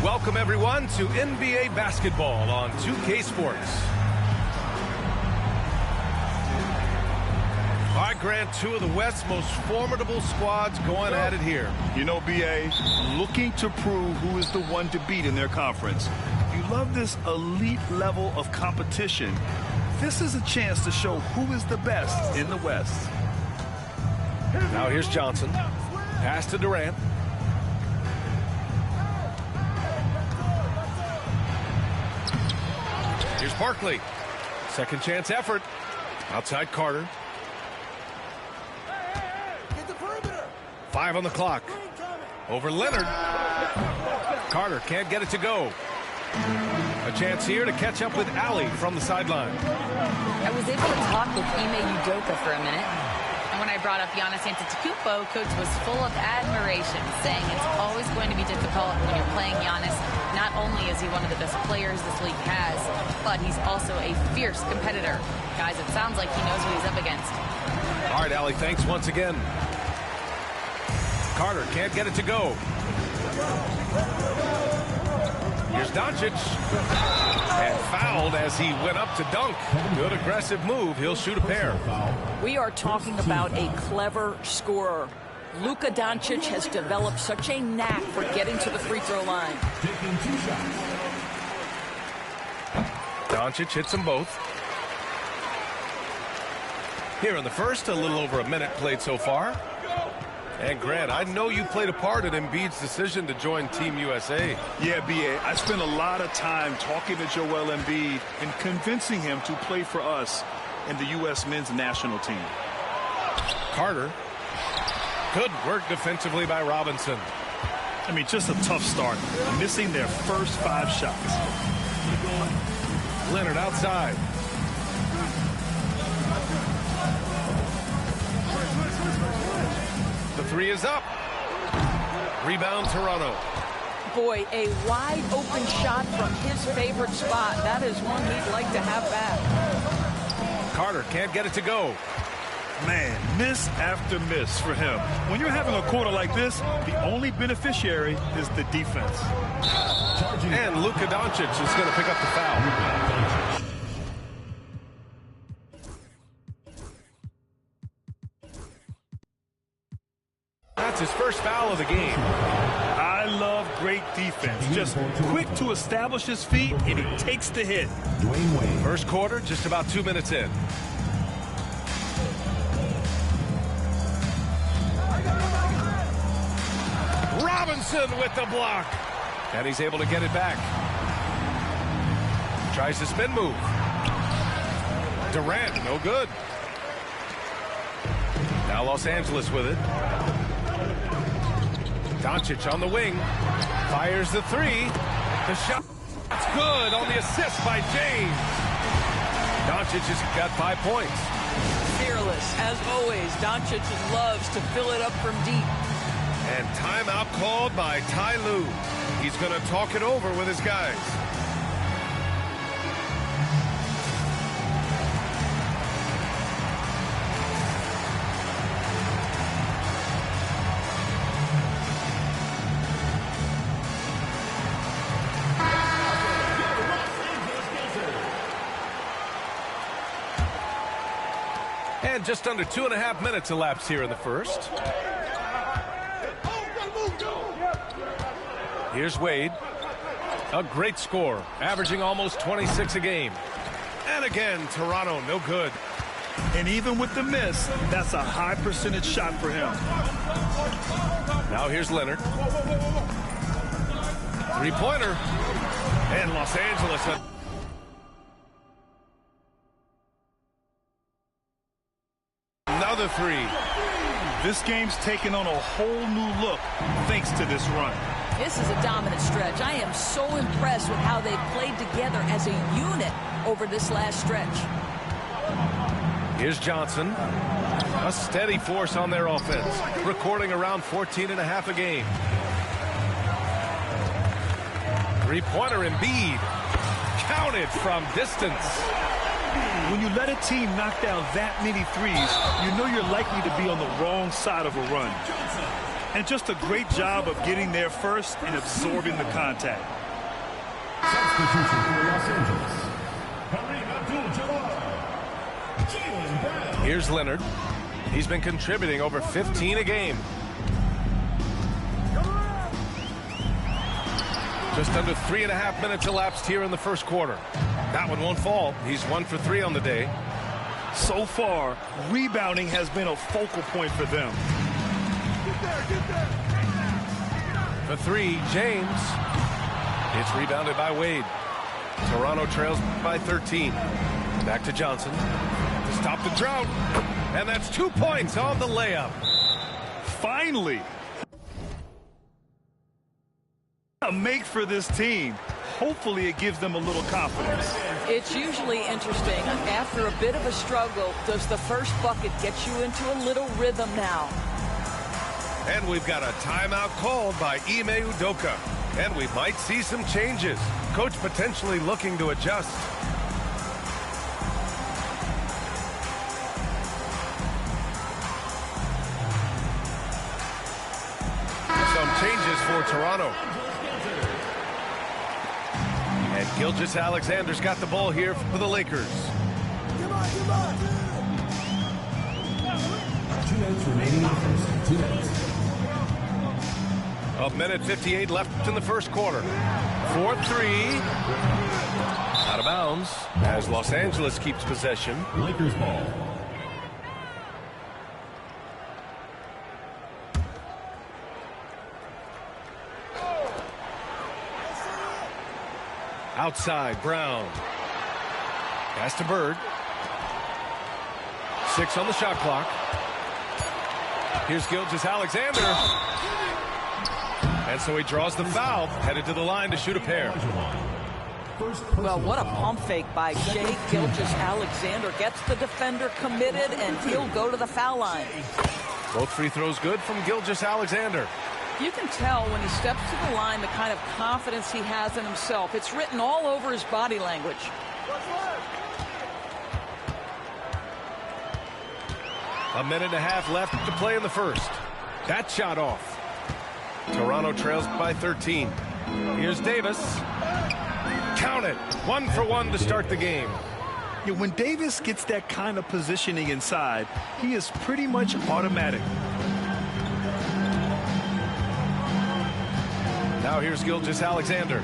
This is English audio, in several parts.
Welcome, everyone, to NBA basketball on 2K Sports. All right, Grant, two of the West's most formidable squads going at it here. You know, B.A., looking to prove who is the one to beat in their conference. You love this elite level of competition. This is a chance to show who is the best in the West. Now here's Johnson. Pass to Durant. Here's Barkley. Second chance effort. Outside Carter. 5 on the clock. Over Leonard. Carter can't get it to go. A chance here to catch up with Allie from the sideline. I was able to talk with Ime Udoka for a minute. And when I brought up Giannis Antetokounmpo, Coach was full of admiration, saying it's always going to be difficult when you're playing Giannis. Not only is he one of the best players this league has, but he's also a fierce competitor. Guys, it sounds like he knows what he's up against. All right, Allie, thanks once again. Carter can't get it to go. Here's Doncic. And fouled as he went up to dunk. Good aggressive move. He'll shoot a pair. We are talking about a clever scorer. Luka Doncic has developed such a knack for getting to the free throw line. Doncic hits them both. Here in the first, a little over a minute played so far. And Grant, I know you played a part in Embiid's decision to join Team USA. Yeah, B.A., I spent a lot of time talking to Joel Embiid and convincing him to play for us in the U.S. men's national team. Carter. Good work defensively by Robinson. I mean, just a tough start, missing their first 5 shots. Leonard outside. The three is up. Rebound Toronto. Boy, a wide open shot from his favorite spot. That is one he'd like to have back. Carter can't get it to go. Man, miss after miss for him. When you're having a quarter like this, the only beneficiary is the defense. And Luka Doncic is going to pick up the foul. That's his first foul of the game. I love great defense. Just quick to establish his feet, and he takes the hit. First quarter, just about 2 minutes in. Robinson with the block. And he's able to get it back. Tries the spin move. Durant, no good. Now Los Angeles with it. Doncic on the wing. Fires the three. The shot. That's good on the assist by James. Doncic has got 5 points. Fearless, as always. Doncic loves to fill it up from deep. And timeout called by Ty Lue. He's going to talk it over with his guys. And just under 2.5 minutes elapsed here in the first. Here's Wade. A great score, averaging almost 26 a game. And again, Toronto, no good. And even with the miss, that's a high percentage shot for him. Now here's Leonard. Three-pointer. And Los Angeles. Another three. This game's taken on a whole new look thanks to this run. This is a dominant stretch. I am so impressed with how they've played together as a unit over this last stretch. Here's Johnson. A steady force on their offense, recording around 14.5 a game. Three-pointer Embiid. Counted from distance. When you let a team knock down that many threes, you know you're likely to be on the wrong side of a run. And just a great job of getting there first and absorbing the contact. Substitution for Los Angeles. Here's Leonard. He's been contributing over 15 a game. Just under 3.5 minutes elapsed here in the first quarter. That one won't fall. He's 1 for 3 on the day. So far, rebounding has been a focal point for them. For three, James. It's rebounded by Wade. Toronto trails by 13. Back to Johnson to stop the drought. And that's 2 points on the layup. Finally. A make for this team. hopefully it gives them a little confidence. It's usually interesting. After a bit of a struggle, does the first bucket get you into a little rhythm now? And we've got a timeout called by Ime Udoka. And we might see some changes. Coach potentially looking to adjust. Some changes for Toronto. And Gilgeous-Alexander's got the ball here for the Lakers. 2 minutes remaining in the first. 2 minutes. A minute 58 left in the first quarter. 4-3. Out of bounds as Los Angeles keeps possession. Lakers ball. Outside, Brown. Pass to Bird. 6 on the shot clock. Here's Gilgeous-Alexander. And so he draws the foul, headed to the line to shoot a pair. Well, what a pump fake by Shai Gilgeous-Alexander. Gets the defender committed, and he'll go to the foul line. Both free throws good from Gilgeous-Alexander. You can tell when he steps to the line the kind of confidence he has in himself. It's written all over his body language. A minute and a half left to play in the first. That shot off. Toronto trails by 13. Here's Davis. Count it. 1 for 1 to start the game. Yeah, when Davis gets that kind of positioning inside, he is pretty much automatic. Now here's Gilgeous-Alexander.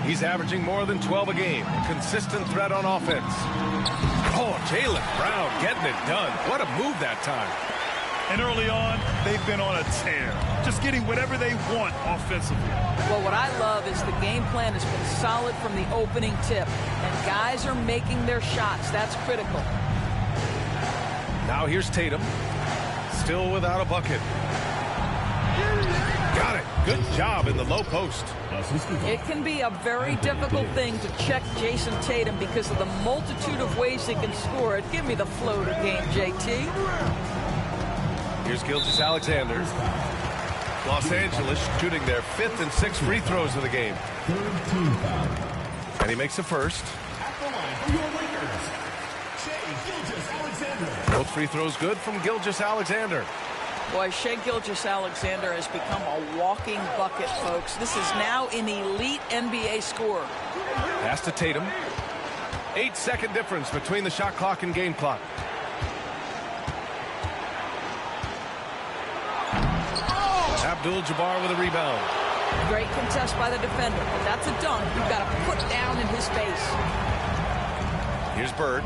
He's averaging more than 12 a game. Consistent threat on offense. Oh, Jaylen Brown getting it done. What a move that time. And early on, they've been on a tear. Just getting whatever they want offensively. Well, what I love is the game plan has been solid from the opening tip. And guys are making their shots. That's critical. Now here's Tatum. Still without a bucket. Got it. Good job in the low post. It can be a very difficult thing to check Jason Tatum because of the multitude of ways he can score it. Give me the flow to game, JT. Here's Gilgeous-Alexander. Los Angeles shooting their 5th and 6th free throws of the game. And he makes the first. Both free throws good from Gilgeous-Alexander. Boy, Shai Gilgeous-Alexander has become a walking bucket, folks. This is now an elite NBA scorer. Pass to Tatum. 8-second difference between the shot clock and game clock. Abdul-Jabbar with a rebound. Great contest by the defender, but that's a dunk you've got to put down in his face. Here's Bird.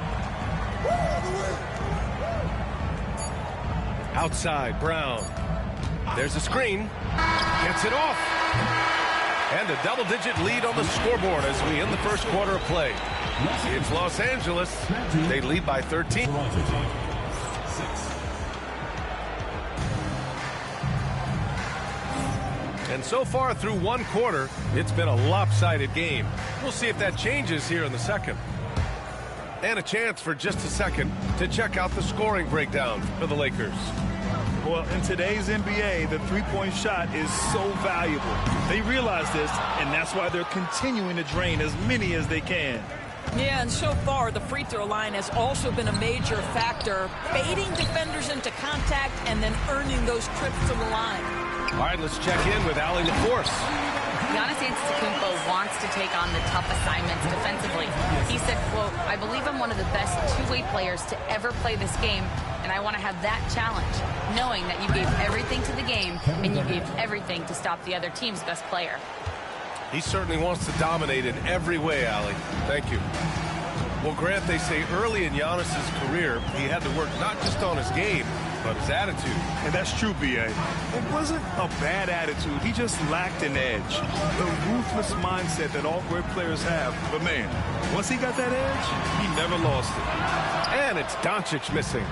Outside, Brown. There's a screen. Gets it off. And a double-digit lead on the scoreboard as we end the first quarter of play. It's Los Angeles. They lead by 13. And so far through one quarter, it's been a lopsided game. We'll see if that changes here in the second. And a chance for just a second to check out the scoring breakdown for the Lakers. Well, in today's NBA, the three-point shot is so valuable. They realize this, and that's why they're continuing to drain as many as they can. Yeah, and so far, the free throw line has also been a major factor, baiting defenders into contact and then earning those trips to the line. All right, let's check in with Allie LaForce. Giannis Antetokounmpo wants to take on the tough assignments defensively. He said, quote, "I believe I'm one of the best two-way players to ever play this game, and I want to have that challenge, knowing that you gave everything to the game and you gave everything to stop the other team's best player." He certainly wants to dominate in every way, Allie. Thank you. Well, Grant, they say early in Giannis's career, he had to work not just on his game, but his attitude. And that's true, B.A. It wasn't a bad attitude. He just lacked an edge. The ruthless mindset that all great players have. But, man, once he got that edge, he never lost it. And it's Doncic missing.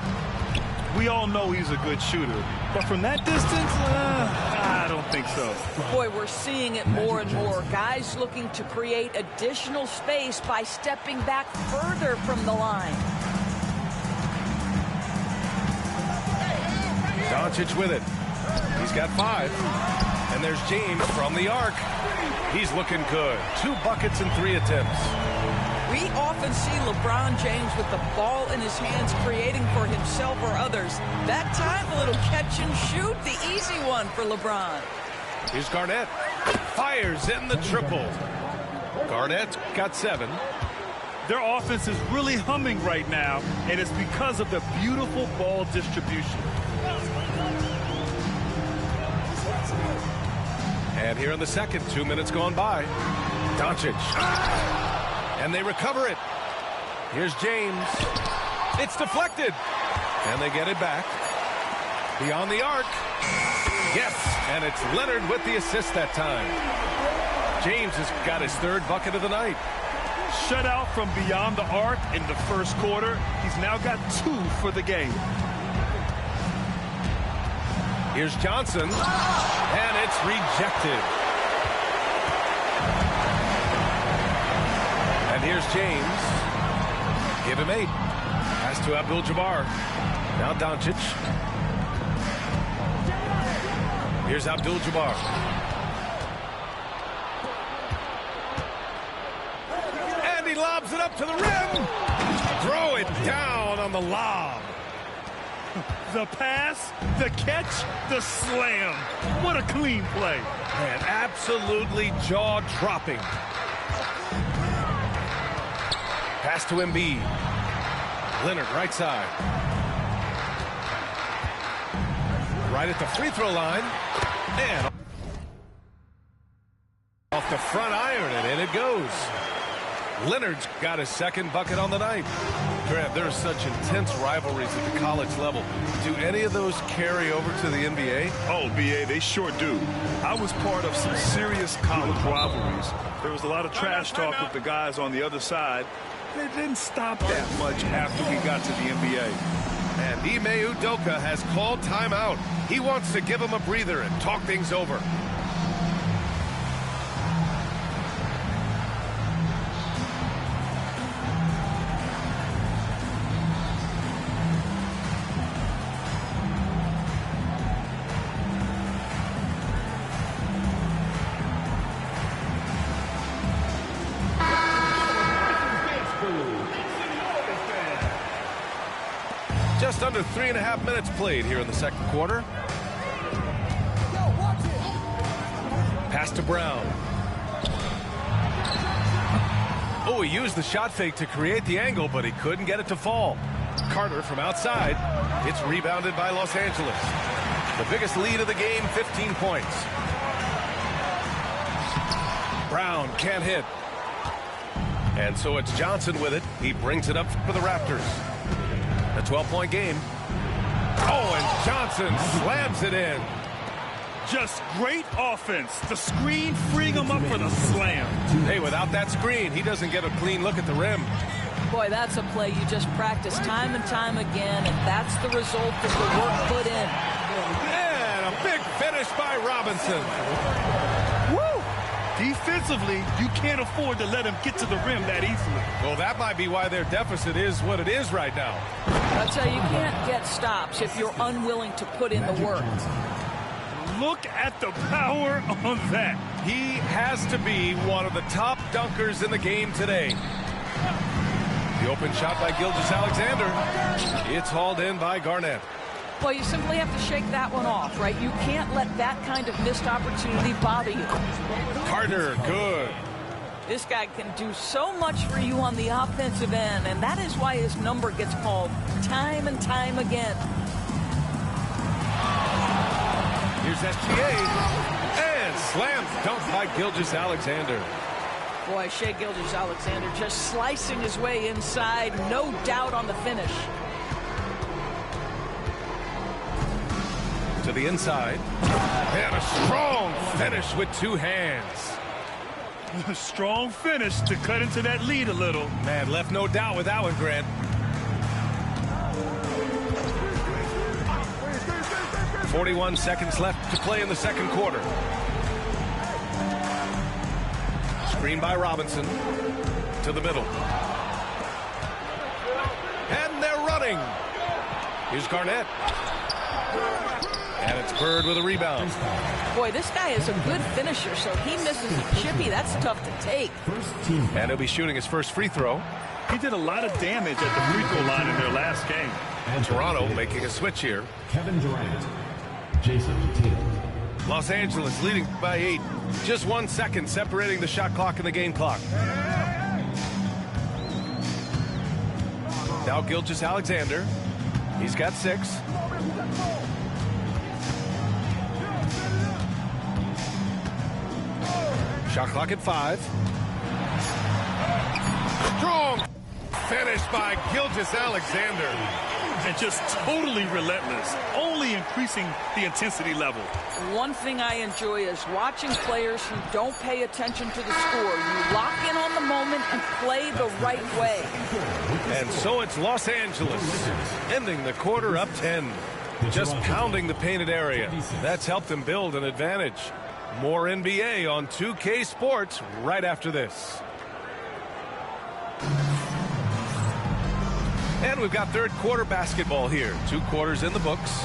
We all know he's a good shooter. But from that distance, I don't think so. Boy, we're seeing it more and more. Guys looking to create additional space by stepping back further from the line. Doncic with it. He's got 5. And there's James from the arc. He's looking good. 2 buckets in 3 attempts. We often see LeBron James with the ball in his hands creating for himself or others. That time, a little catch and shoot, the easy one for LeBron. Here's Garnett. Fires in the triple. Garnett got 7. Their offense is really humming right now, and it's because of the beautiful ball distribution. And here in the second, 2 minutes gone by. Doncic. And they recover it. Here's James. It's deflected. And they get it back. Beyond the arc. Yes, and it's Leonard with the assist that time. James has got his 3rd bucket of the night. Shut out from beyond the arc in the first quarter. He's now got 2 for the game. Here's Johnson. And it's rejected. And here's James. Give him 8. Pass to Abdul-Jabbar. Now Doncic. Here's Abdul-Jabbar. And he lobs it up to the rim. Throw it down on the lob. The pass, the catch, the slam. What a clean play. Man, absolutely jaw-dropping. Pass to Embiid. Leonard, right side. Right at the free throw line. And off the front iron, and in it goes. Leonard's got his 2nd bucket on the night. Grant, there are such intense rivalries at the college level. Do any of those carry over to the NBA? Oh, BA, they sure do. I was part of some serious college rivalries. There was a lot of trash talk with the guys on the other side. It didn't stop that much after we got to the NBA. And Ime Udoka has called timeout. He wants to give him a breather and talk things over. Just under 3.5 minutes played here in the second quarter. Pass to Brown. Oh, he used the shot fake to create the angle, but he couldn't get it to fall. Carter from outside. It's rebounded by Los Angeles. The biggest lead of the game, 15 points. Brown can't hit. And so it's Johnson with it. He brings it up for the Raptors. A 12-point game. Oh, and Johnson slams it in. Just great offense. The screen freeing him up for the slam. Hey, without that screen, he doesn't get a clean look at the rim. Boy, that's a play you just practice time and time again, and that's the result of the work put in. And a big finish by Robinson. Woo! Defensively, you can't afford to let him get to the rim that easily. Well, that might be why their deficit is what it is right now. I'll tell you, you can't get stops if you're unwilling to put in the work. Look at the power on that. He has to be one of the top dunkers in the game today. The open shot by Gilgeous-Alexander. It's hauled in by Garnett. Well, you simply have to shake that one off, right? You can't let that kind of missed opportunity bother you. Carter, good. This guy can do so much for you on the offensive end, and that is why his number gets called time and time again. Here's SGA. And slam dunk by Gilgeous-Alexander. Boy, Shai Gilgeous-Alexander just slicing his way inside. No doubt on the finish. To the inside. And a strong finish with 2 hands. A strong finish to cut into that lead a little. Man, left no doubt with that one, Grant. 41 seconds left to play in the second quarter. Screen by Robinson to the middle. And they're running. Here's Garnett. And it's Bird with a rebound. Boy, this guy is a good finisher, so he misses a chippy. That's tough to take. And he'll be shooting his first free throw. He did a lot of damage at the free throw line in their last game. And Toronto making a switch here. Kevin Durant, Jason Tatum. Los Angeles leading by 8. Just 1 second separating the shot clock and the game clock. Now Gilgeous-Alexander. He's got 6. Shot clock at 5. Strong finish by Gilgeous-Alexander. And just totally relentless, only increasing the intensity level. One thing I enjoy is watching players who don't pay attention to the score. You lock in on the moment and play the right way. And so it's Los Angeles ending the quarter up 10. Just pounding the painted area. That's helped them build an advantage. More NBA on 2K Sports right after this. And we've got third quarter basketball here. 2 quarters in the books.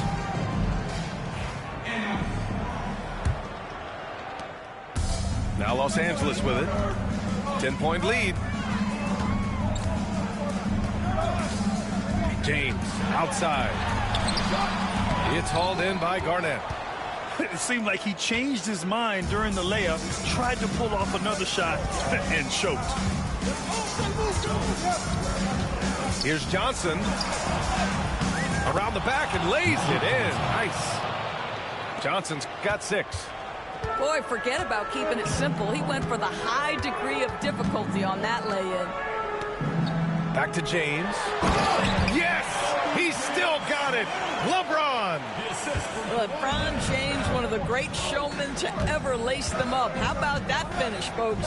Now Los Angeles with it. 10-point lead. James outside. It's hauled in by Garnett. It seemed like he changed his mind during the layup, tried to pull off another shot, and choked. Here's Johnson. Around the back and lays it in. Nice. Johnson's got 6. Boy, forget about keeping it simple. He went for the high degree of difficulty on that lay-in. Back to James. Yes! He's still got it. LeBron. LeBron James, one of the great showmen to ever lace them up. How about that finish, folks?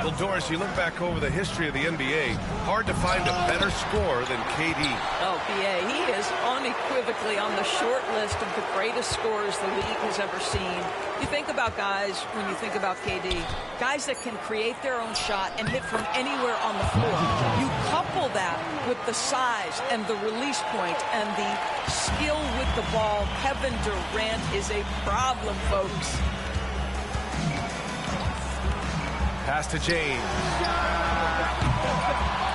Well, Doris, you look back over the history of the NBA, hard to find a better scorer than KD. Oh, BA, he is unequivocally on the short list of the greatest scorers the league has ever seen. You think about guys, when you think about KD, guys that can create their own shot and hit from anywhere on the floor. You couple that with the size and the release point and the skill with the ball. Kevin Durant is a problem, folks. Pass to James.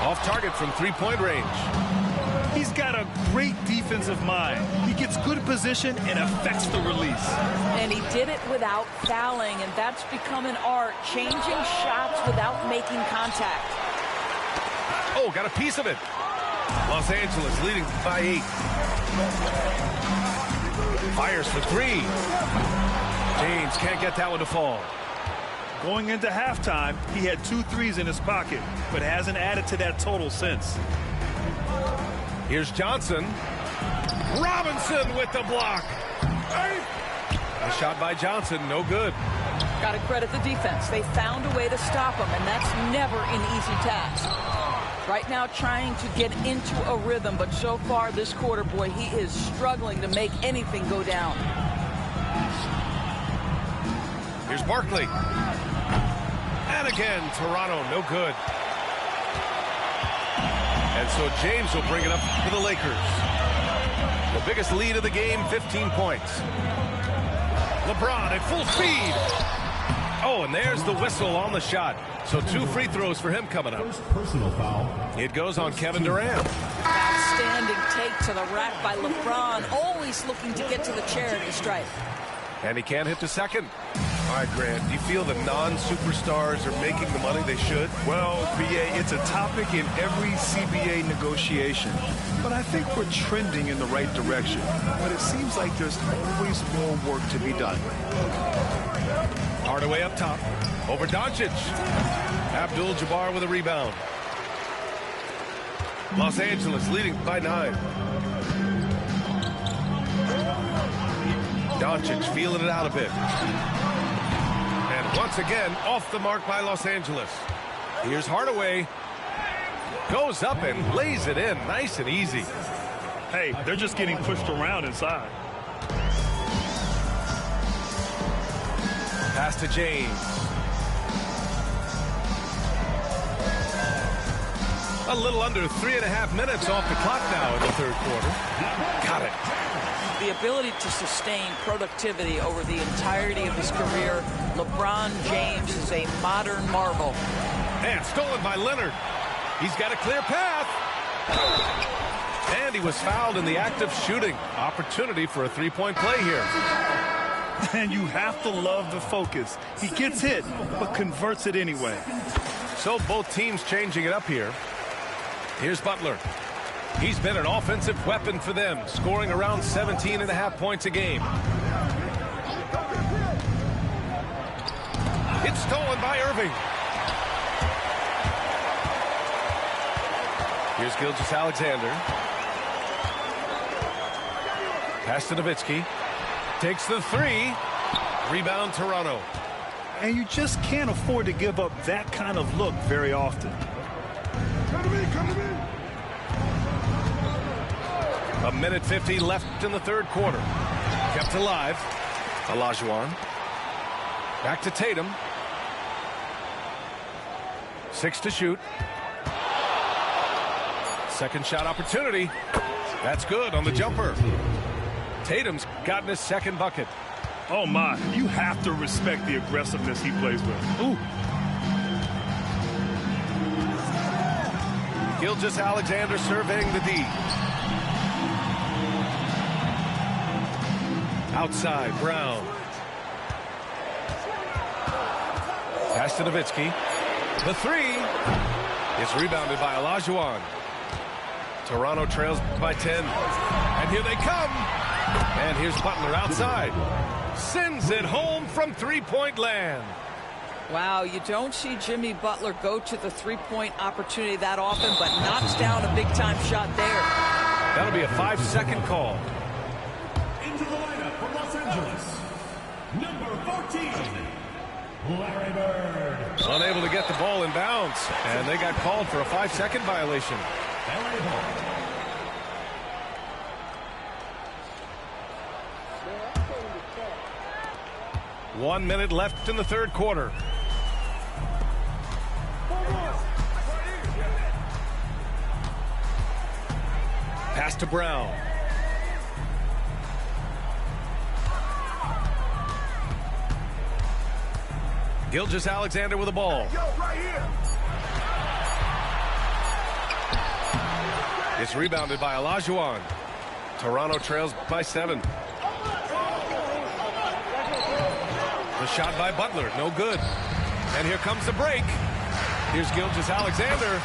Off target from 3-point range. He's got a great defensive mind. He gets good position and affects the release. And he did it without fouling, and that's become an art, changing shots without making contact. Oh, got a piece of it. Los Angeles leading by 8. Fires for 3. James can't get that one to fall. Going into halftime, he had 2 threes in his pocket, but hasn't added to that total since. Here's Johnson. Robinson with the block. A shot by Johnson, no good. Got to credit the defense. They found a way to stop him, and that's never an easy task. Right now trying to get into a rhythm, but so far this quarter, boy, he is struggling to make anything go down. Here's Barkley. And again, Toronto, no good. And so James will bring it up for the Lakers. The biggest lead of the game, 15 points. LeBron at full speed. Oh, and there's the whistle on the shot. So 2 free throws for him coming up. First personal foul. It goes on Kevin Durant. Outstanding take to the rack by LeBron, always looking to get to the charity stripe. And he can't hit the second. All right, Grant, do you feel the non-superstars are making the money they should? Well, BA, it's a topic in every CBA negotiation. But I think we're trending in the right direction. But it seems like there's always more work to be done. Hardaway up top. Over Doncic. Abdul-Jabbar with a rebound. Los Angeles leading by 9. Doncic feeling it out a bit. And once again, off the mark by Los Angeles. Here's Hardaway. Goes up and lays it in. Nice and easy. Hey, they're just getting pushed around inside. Pass to James. A little under 3.5 minutes off the clock now in the third quarter. Got it. The ability to sustain productivity over the entirety of his career. LeBron James is a modern marvel. And stolen by Leonard. He's got a clear path. And he was fouled in the act of shooting. Opportunity for a three-point play here. And you have to love the focus. He gets hit, but converts it anyway. So both teams changing it up here. Here's Butler. He's been an offensive weapon for them, scoring around 17.5 points a game. It's stolen by Irving. Here's Gilgeous-Alexander. Pass to Nowitzki. Takes the three. Rebound Toronto. And you just can't afford to give up that kind of look very often. A minute 50 left in the third quarter. Kept alive. Olajuwon. Back to Tatum. 6 to shoot. Second shot opportunity. That's good on the jumper. Tatum's gotten his second bucket. Oh, my. You have to respect the aggressiveness he plays with. Ooh. Gilgeous-Alexander surveying the D. Outside, Brown. Pass to Nowitzki. The three is rebounded by Olajuwon. Toronto trails by 10. And here they come. And here's Butler outside. Sends it home from three-point land. Wow, you don't see Jimmy Butler go to the three-point opportunity that often, but knocks down a big-time shot there. That'll be a 5-second call. Into the lineup for Los Angeles, number 14, Larry Bird. Unable to get the ball in bounds, and they got called for a 5-second violation. Larry Bird. One minute left in the third quarter. Pass to Brown. Gilgeous-Alexander with the ball. It's rebounded by Olajuwon. Toronto trails by 7. The shot by Butler, no good. And here comes the break. Here's Gilgeous-Alexander.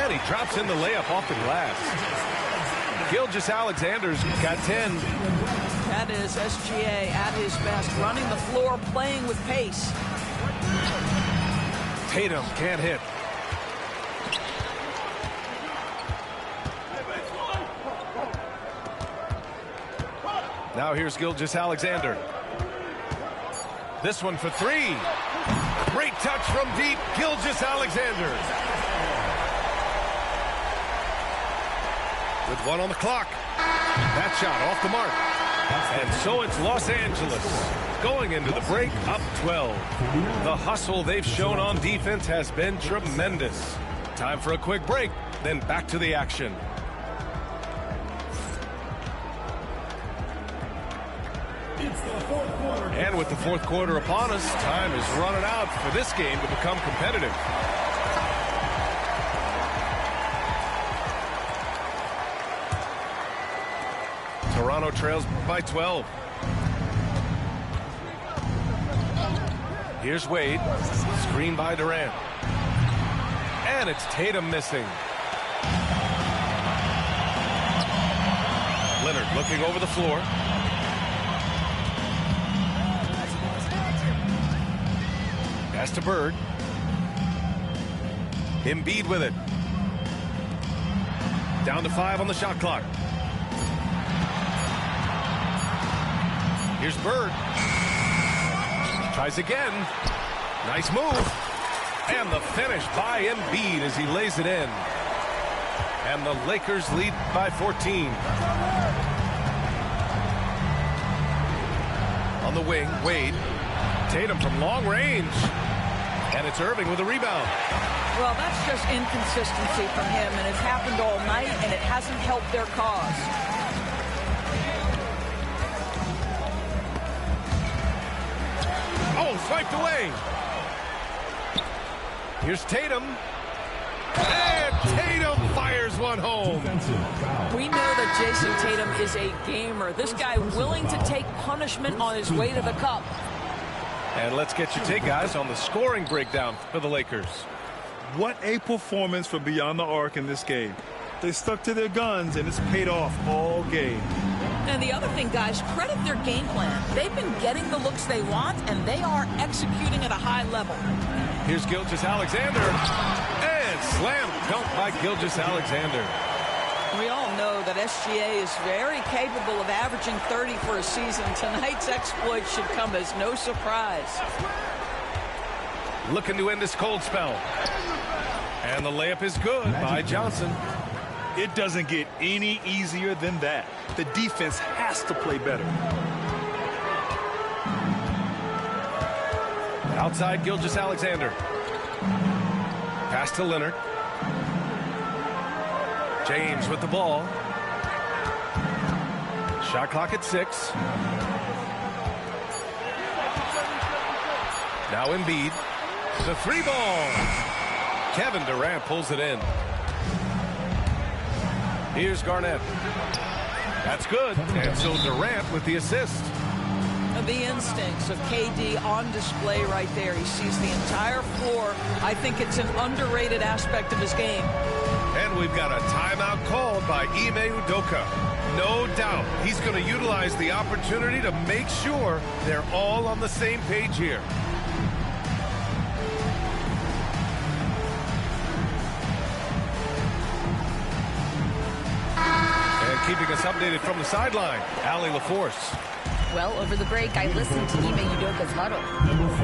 And he drops in the layup off the glass. Gilgeous-Alexander's got 10. That is SGA at his best, running the floor, playing with pace. Tatum can't hit. Now here's Gilgeous-Alexander. This one for three. Great touch from deep, Gilgeous-Alexander. With one on the clock. That shot off the mark. And so it's Los Angeles going into the break up 12. The hustle they've shown on defense has been tremendous. Time for a quick break, then back to the action. And with the fourth quarter upon us, time is running out for this game to become competitive. Toronto trails by 12. Here's Wade. Screen by Durant. And it's Tatum missing. Leonard looking over the floor. Pass to Bird. Embiid with it. Down to 5 on the shot clock. Here's Bird. Tries again. Nice move. And the finish by Embiid as he lays it in. And the Lakers lead by 14. On the wing, Wade. Tatum from long range. And it's Irving with a rebound. Well, that's just inconsistency from him, and it's happened all night, and it hasn't helped their cause. Oh, swiped away. Here's Tatum. And Tatum fires one home. We know that Jason Tatum is a gamer. This guy willing to take punishment on his way to the cup. And let's get your take, guys, on the scoring breakdown for the Lakers. What a performance for Beyond the Arc in this game. They stuck to their guns, and it's paid off all game. And the other thing, guys, credit their game plan. They've been getting the looks they want, and they are executing at a high level. Here's Gilgeous-Alexander. And slam dunk by Gilgeous-Alexander. We all know that SGA is very capable of averaging 30 for a season. Tonight's exploit should come as no surprise. Looking to end this cold spell. And the layup is good by Johnson. It doesn't get any easier than that. The defense has to play better. Outside Gilgeous-Alexander. Pass to Leonard. James with the ball. Shot clock at 6. Now Embiid. The 3 ball. Kevin Durant pulls it in. Here's Garnett. That's good. And so Durant with the assist. The instincts of KD on display right there. He sees the entire floor. I think it's an underrated aspect of his game. And we've got a timeout called by Ime Udoka. No doubt he's going to utilize the opportunity to make sure they're all on the same page here. And keeping us updated from the sideline, Allie LaForce. Well, over the break, I listened to Ime Udoka's huddle,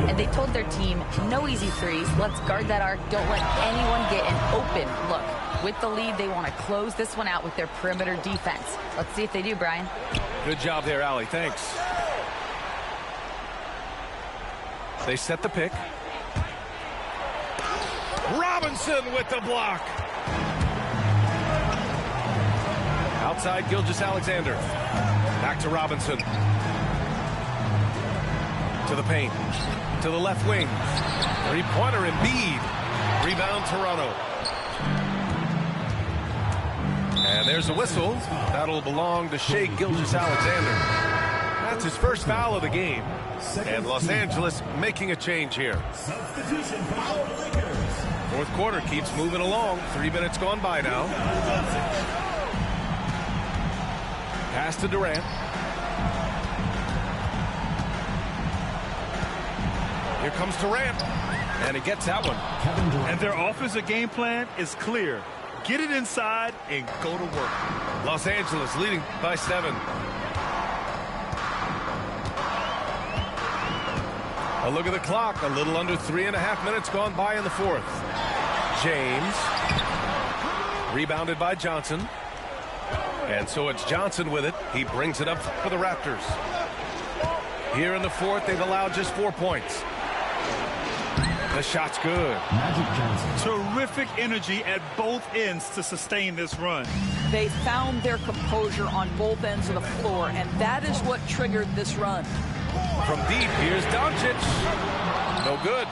and they told their team, no easy threes. Let's guard that arc. Don't let anyone get an open look. With the lead, they want to close this one out with their perimeter defense. Let's see if they do, Brian. Good job there, Allie. Thanks. They set the pick. Robinson with the block. Outside Gilgeous-Alexander. Back to Robinson. To the paint. To the left wing. Three-pointer Embiid. Rebound Toronto. And there's a whistle. That'll belong to Shai Gilgeous-Alexander. That's his first foul of the game. And Los Angeles making a change here. Substitution for the Lakers. Fourth quarter keeps moving along. 3 minutes gone by now. Pass to Durant. Here comes Durant. And he gets that one. And their offensive game plan is clear. Get it inside and go to work. Los Angeles leading by 7. A look at the clock. A little under 3.5 minutes gone by in the fourth. James. Rebounded by Johnson. And so it's Johnson with it. He brings it up for the Raptors. Here in the fourth, they've allowed just 4 points. The shot's good. Magic Johnson. Terrific energy at both ends to sustain this run. They found their composure on both ends of the floor, and that is what triggered this run. From deep, here's Doncic. No good.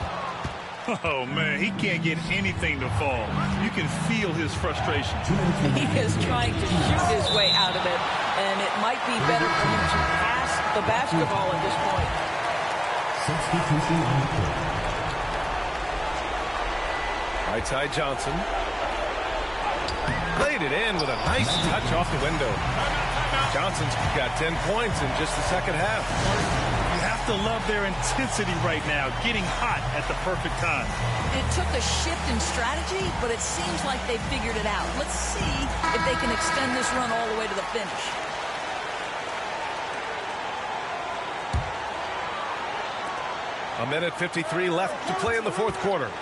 Oh, man, he can't get anything to fall. You can feel his frustration. He is trying to shoot his way out of it, and it might be better for him to pass the basketball at this point. Substitution on the court. Right side Johnson. Played it in with a nice touch off the window. Johnson's got 10 points in just the second half. You have to love their intensity right now, getting hot at the perfect time. It took a shift in strategy, but it seems like they figured it out. Let's see if they can extend this run all the way to the finish. A minute 53 left to play in the fourth quarter.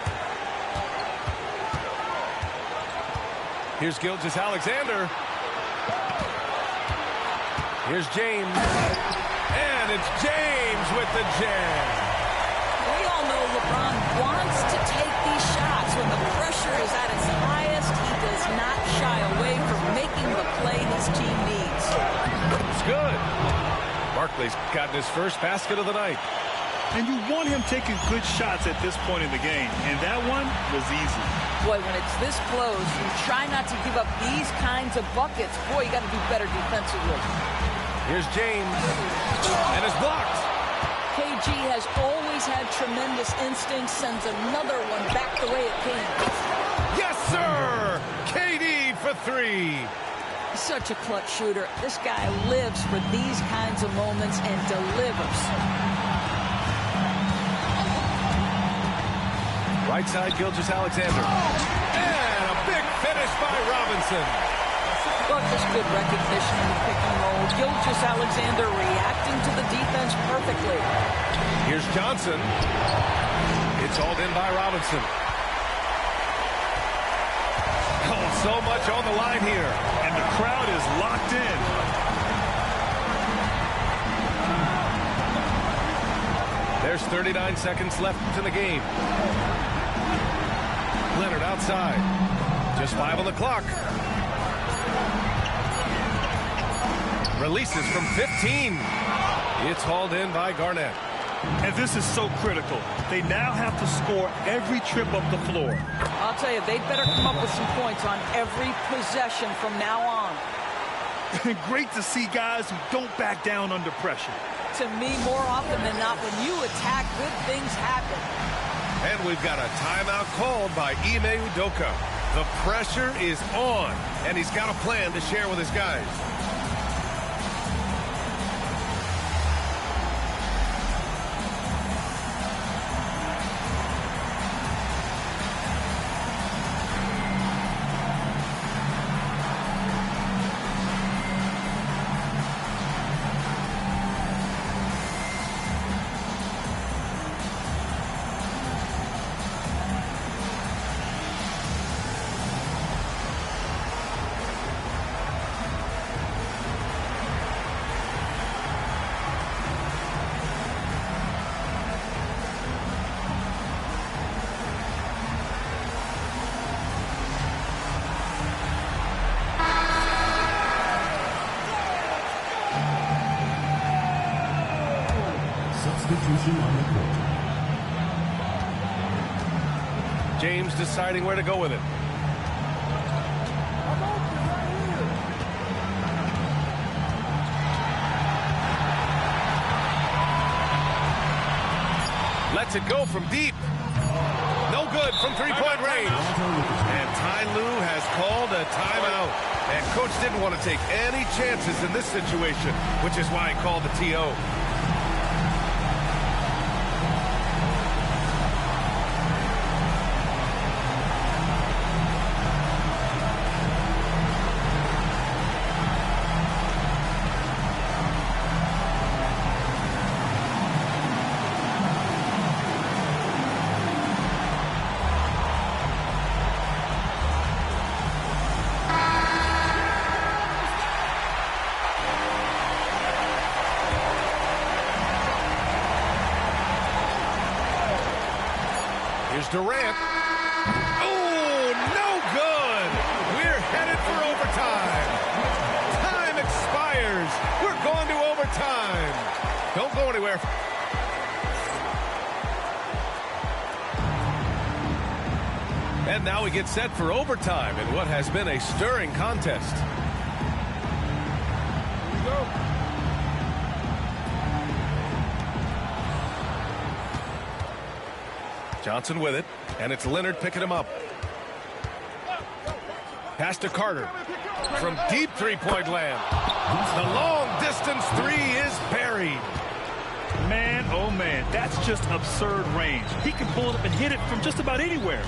Here's Gilgeous-Alexander. Here's James. And it's James with the jam. LeBron wants to take these shots. When the pressure is at its highest, he does not shy away from making the play his team needs. It's good. Barkley's gotten his first basket of the night. And you want him taking good shots at this point in the game. And that one was easy. Boy, when it's this close, you try not to give up these kinds of buckets. Boy, you got to do better defensively. Here's James. And it's blocked. KG has always had tremendous instincts. Sends another one back the way it came. Yes, sir! KD for three. Such a clutch shooter. This guy lives for these kinds of moments and delivers. Right side, Gilgeous-Alexander. And a big finish by Robinson. Look, there's good recognition in the pick and roll. Gilgeous-Alexander reacting to the defense perfectly. Here's Johnson. It's hauled in by Robinson. Oh, so much on the line here. And the crowd is locked in. There's 39 seconds left in the game. Leonard outside. Just 5 on the clock. Releases from 15. It's hauled in by Garnett. And this is so critical. They now have to score every trip up the floor. I'll tell you, they'd better come up with some points on every possession from now on. Great to see guys who don't back down under pressure. To me, more often than not, when you attack, good things happen. And we've got a timeout called by Ime Udoka. The pressure is on, and he's got a plan to share with his guys. Substitution on the court. James deciding where to go with it. Lets it go from deep. No good from three-point range. And Ty Lue has called a timeout. And coach didn't want to take any chances in this situation, which is why he called the TO. Here's Durant. Oh, no good. We're headed for overtime. Time expires. We're going to overtime. Don't go anywhere. And now we get set for overtime in what has been a stirring contest. Here we go. Johnson with it, and it's Leonard picking him up. Pass to Carter. From deep three-point land. The long-distance three is buried. Man, oh man, that's just absurd range. He can pull it up and hit it from just about anywhere.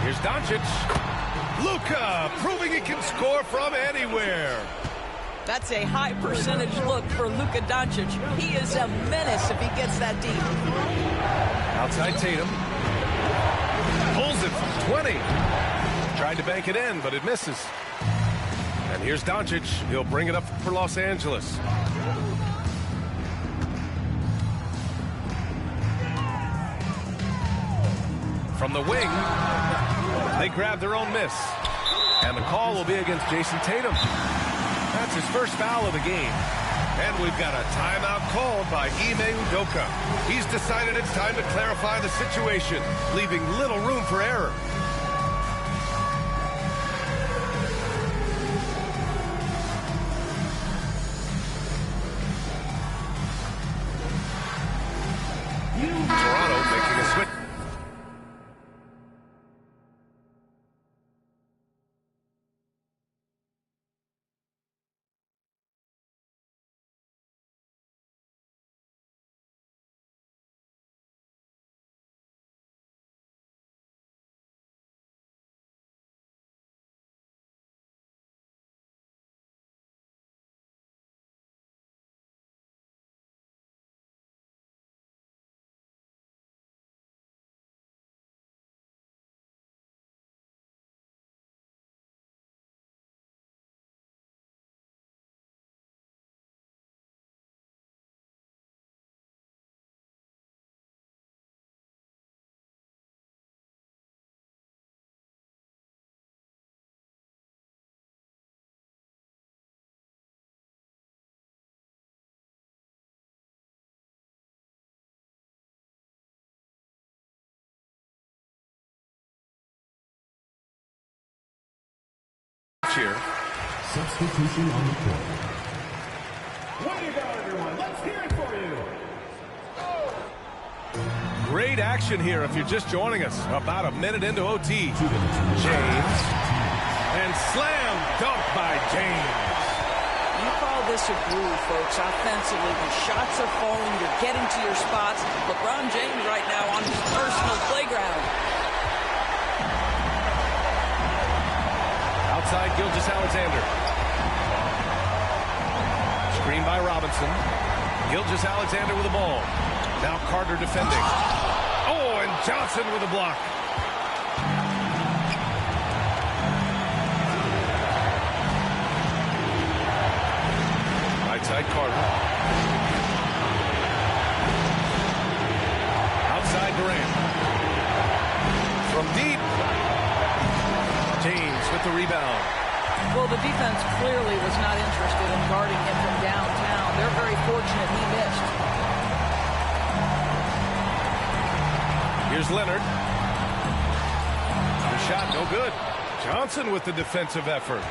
Here's Doncic. Luka proving he can score from anywhere. That's a high percentage look for Luka Doncic. He is a menace if he gets that deep. Outside Tatum. Pulls it from 20. Tried to bank it in, but it misses. And here's Doncic. He'll bring it up for Los Angeles. From the wing, they grab their own miss. And the call will be against Jason Tatum. That's his first foul of the game. And we've got a timeout called by Ime Udoka. He's decided it's time to clarify the situation, leaving little room for error. Toronto making a switch. Here. Substitution on the court. Way to go, everyone. Let's hear it for you. Great action here if you're just joining us. About a minute into OT. James. And slam dunk by James. You call this a groove, folks, offensively. When shots are falling, you're getting to your spots. LeBron James right now on his personal playground. Outside Gilgeous-Alexander. Screen by Robinson. Gilgeous-Alexander with the ball. Now Carter defending. Oh, and Johnson with a block. Right side Carter. Outside Durant. From deep. James with the rebound. Well, the defense clearly was not interested in guarding him from downtown. They're very fortunate he missed. Here's Leonard. The shot, no good. Johnson with the defensive effort.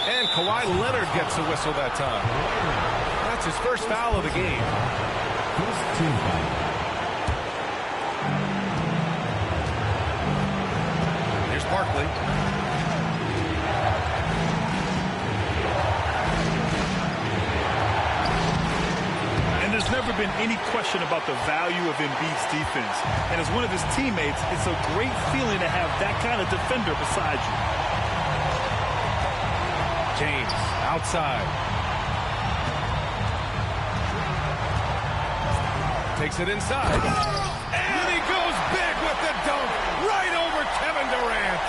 And Kawhi Leonard gets a whistle that time. That's his first foul of the game. First team foul. Here's Barkley. There's never been any question about the value of Embiid's defense. And as one of his teammates, it's a great feeling to have that kind of defender beside you. James outside. Takes it inside. And he goes big with the dunk right over Kevin Durant.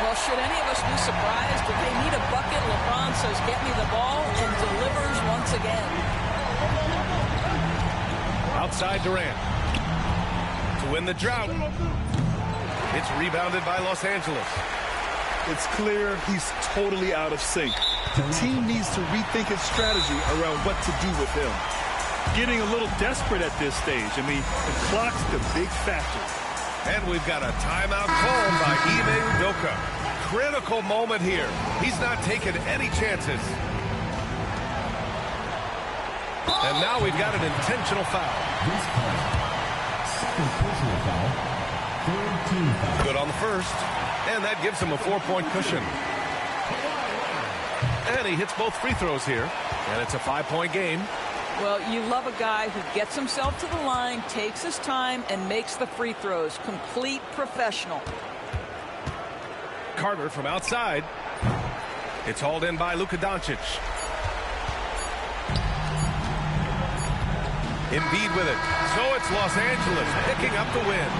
Well, should any of us be surprised? If they need a bucket, LeBron says, get me the ball, and delivers once again. Outside Durant. To win the drought. It's rebounded by Los Angeles. It's clear he's totally out of sync. The team needs to rethink its strategy around what to do with him. Getting a little desperate at this stage. I mean, the clock's the big factor. And we've got a timeout called by Ime Udoka. Critical moment here. He's not taking any chances. And now we've got an intentional foul. This call. Second personal foul. Third team foul. Good on the first. And that gives him a 4-point cushion. And he hits both free throws here. And it's a 5-point game. Well, you love a guy who gets himself to the line, takes his time, and makes the free throws. Complete professional. Carter from outside. It's hauled in by Luka Doncic. Embiid with it. So it's Los Angeles picking up the win.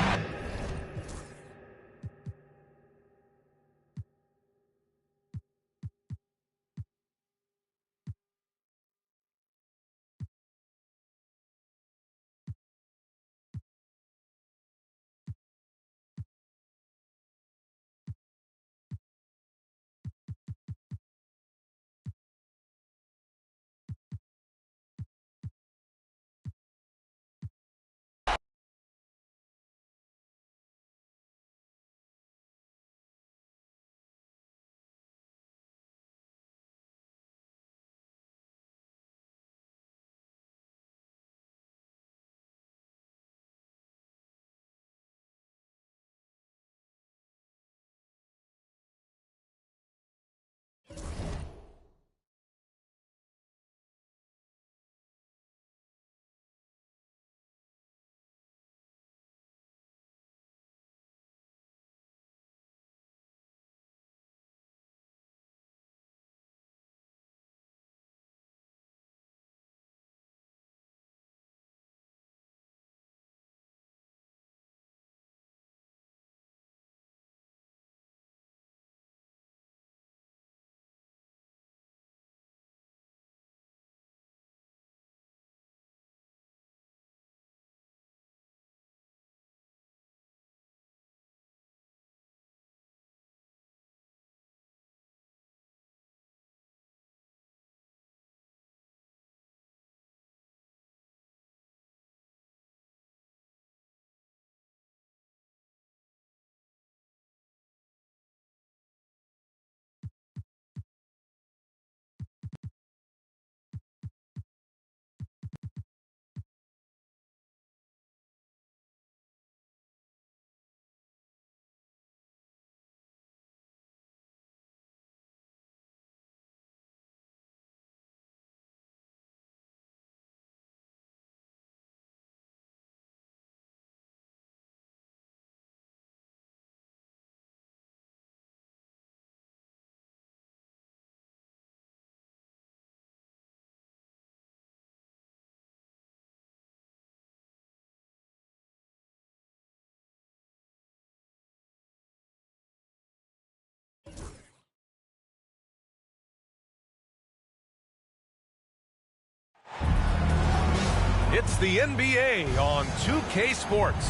It's the NBA on 2K Sports.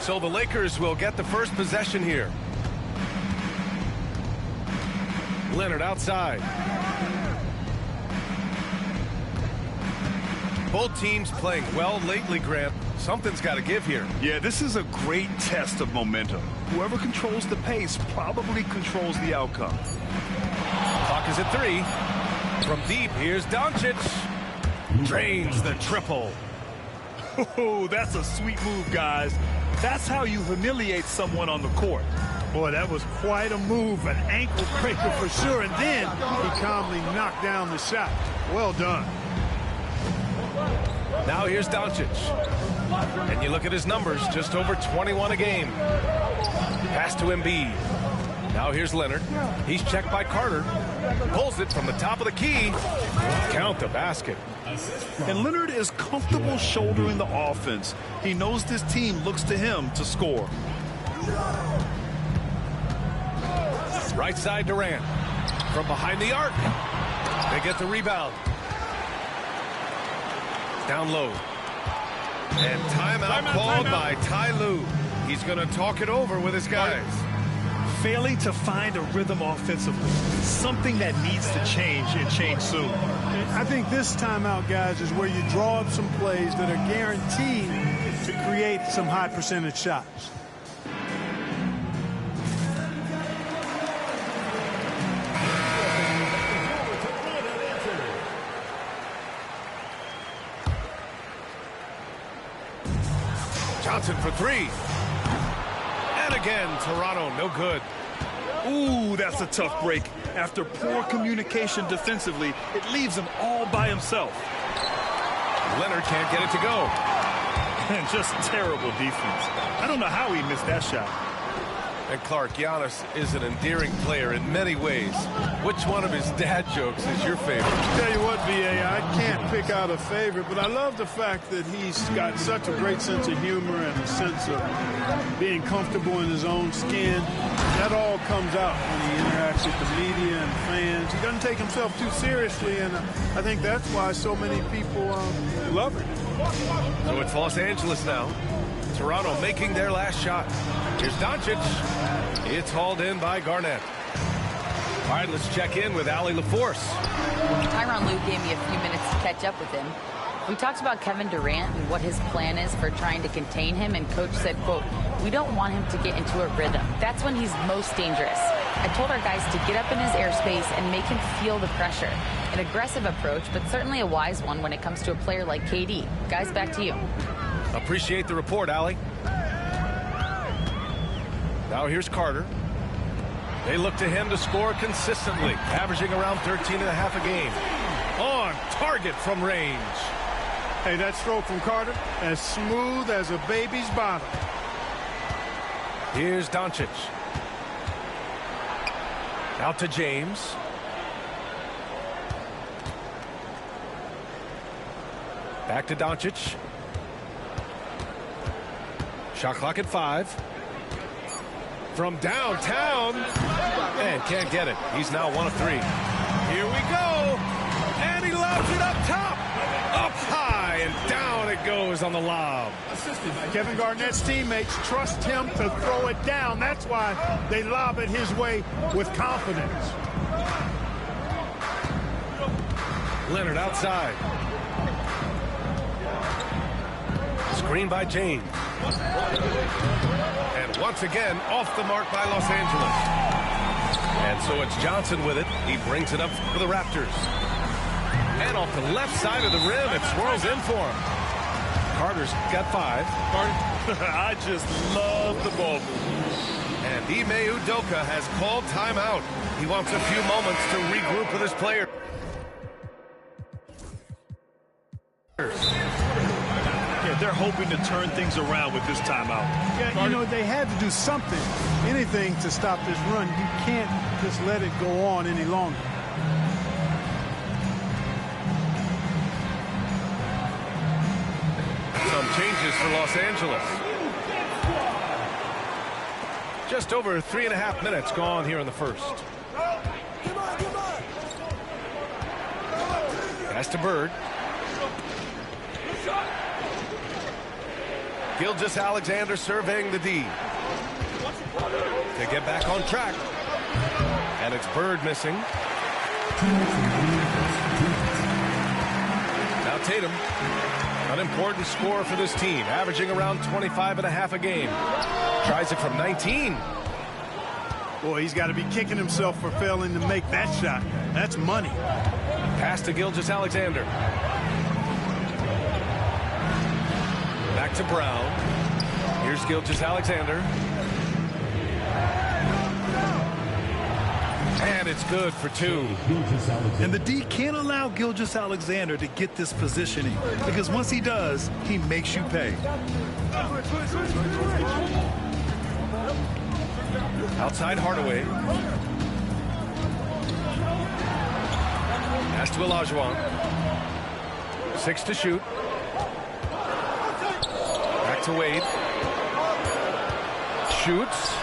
So the Lakers will get the first possession here. Leonard outside. Both teams playing well lately, Grant. Something's got to give here. Yeah, this is a great test of momentum. Whoever controls the pace probably controls the outcome. Clock is at 3. From deep, here's Doncic. Drains the triple. Oh, that's a sweet move, guys. That's how you humiliate someone on the court. Boy, that was quite a move, an ankle breaker for sure, and then he calmly knocked down the shot. Well done. Now here's Doncic. And you look at his numbers, just over 21 a game. Pass to Embiid. Now here's Leonard. He's checked by Carter. Pulls it from the top of the key. Count the basket. And Leonard is comfortable shouldering the offense. He knows this team looks to him to score. Right side Durant. From behind the arc. They get the rebound. Down low. And timeout called by Ty Lue. He's going to talk it over with his guys. Failing to find a rhythm offensively. Something that needs to change and change soon. I think this timeout, guys, is where you draw up some plays that are guaranteed to create some high percentage shots. Johnson for 3. And again, Toronto, no good. Ooh, that's a tough break. After poor communication defensively, it leaves him all by himself. Leonard can't get it to go. And just terrible defense. I don't know how he missed that shot. And Clark, Giannis is an endearing player in many ways. Which one of his dad jokes is your favorite? Tell you what, BA, I can't pick out a favorite, but I love the fact that he's got such a great sense of humor and a sense of being comfortable in his own skin. That all comes out when he interacts with the media and fans. He doesn't take himself too seriously, and I think that's why so many people love him. So it's Los Angeles now. Toronto making their last shot. Here's Doncic. It's hauled in by Garnett. All right, let's check in with Allie LaForce. Tyronn Lue gave me a few minutes to catch up with him. We talked about Kevin Durant and what his plan is for trying to contain him, and Coach said, quote, "We don't want him to get into a rhythm. That's when he's most dangerous. I told our guys to get up in his airspace and make him feel the pressure. An aggressive approach, but certainly a wise one when it comes to a player like KD. Guys, back to you." Appreciate the report, Allie. Now here's Carter. They look to him to score consistently, averaging around 13.5 a game. On target from range. Hey, that stroke from Carter, as smooth as a baby's bottom. Here's Doncic. Out to James. Back to Doncic. Shot clock at 5. From downtown. And can't get it. He's now 1 of 3. Here we go. And he lobs it up top. Up high and down it goes on the lob. Kevin Garnett's teammates trust him to throw it down. That's why they lob it his way with confidence. Leonard outside. Screen by James. And once again, off the mark by Los Angeles. And so it's Johnson with it. He brings it up for the Raptors. And off the left side of the rim, it swirls in for him. Carter's got 5. I just love the ball move. And Ime Udoka has called timeout. He wants a few moments to regroup with his players. Yeah, they're hoping to turn things around with this timeout. Yeah, you know, they had to do something, anything to stop this run. You can't just let it go on any longer. Some changes for Los Angeles. Just over 3.5 minutes gone here in the first. Pass to Bird. Gilgeous-Alexander surveying the D. To get back on track. And it's Bird missing. Now Tatum, an important scorer for this team, averaging around 25.5 a game. Tries it from 19. Boy, he's got to be kicking himself for failing to make that shot. That's money. Pass to Gilgeous-Alexander. Back to Brown. Here's Gilgeous-Alexander. And it's good for 2. And the D can't allow Gilgeous-Alexander to get this positioning, because once he does, he makes you pay. Outside Hardaway. Pass to Olajuwon. 6 to shoot. Back to Wade. Shoots.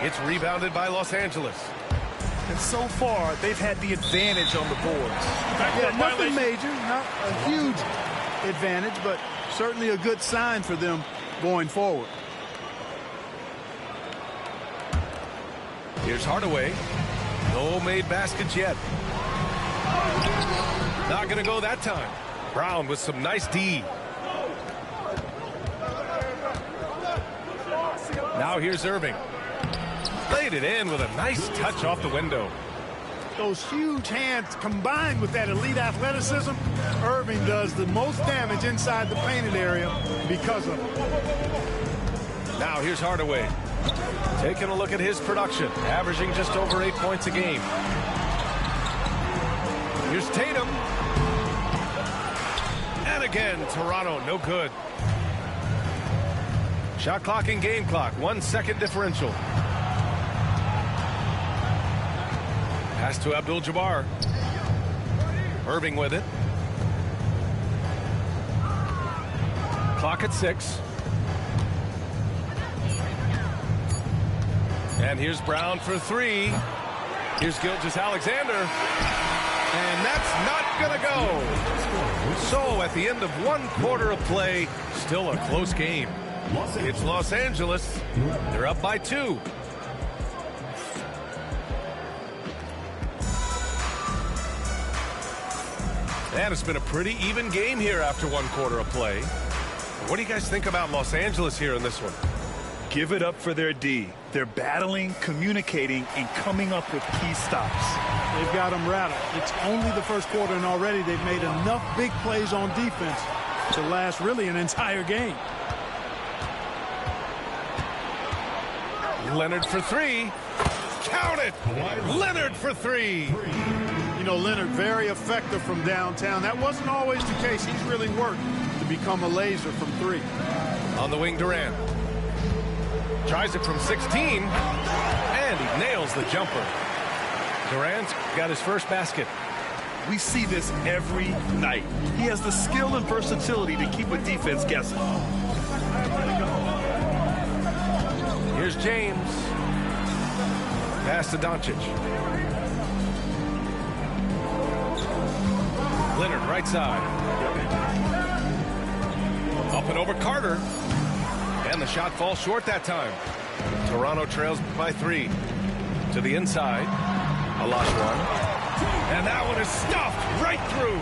It's rebounded by Los Angeles. And so far, they've had the advantage on the boards. Yeah, nothing major, not a huge advantage, but certainly a good sign for them going forward. Here's Hardaway. No made baskets yet. Not going to go that time. Brown with some nice D. Now here's Irving. Laid it in with a nice touch off the window. Those huge hands combined with that elite athleticism, Irving does the most damage inside the painted area because of it. Now here's Hardaway. Taking a look at his production, averaging just over 8 points a game. Here's Tatum. And again, Toronto, no good. Shot clock and game clock, 1 second differential. Pass to Abdul-Jabbar. Irving with it. Clock at 6. And here's Brown for 3. Here's Gilgeous-Alexander. And that's not going to go. So at the end of 1 quarter of play, still a close game. It's Los Angeles. They're up by 2. And it's been a pretty even game here after 1 quarter of play. What do you guys think about Los Angeles here in this one? Give it up for their D. They're battling, communicating, and coming up with key stops. They've got them rattled. It's only the first quarter, and already they've made enough big plays on defense to last really an entire game. Leonard for 3. Count it! Leonard for 3. You know, Leonard very effective from downtown. That wasn't always the case. He's really worked to become a laser from 3. On the wing, Durant. Tries it from 16. And he nails the jumper. Durant's got his first basket. We see this every night. He has the skill and versatility to keep a defense guessing. Here's James. Pass to Doncic. Leonard, right side. Up and over Carter. And the shot falls short that time. Toronto trails by 3. To the inside. Olajuwon. And that one is stuffed right through.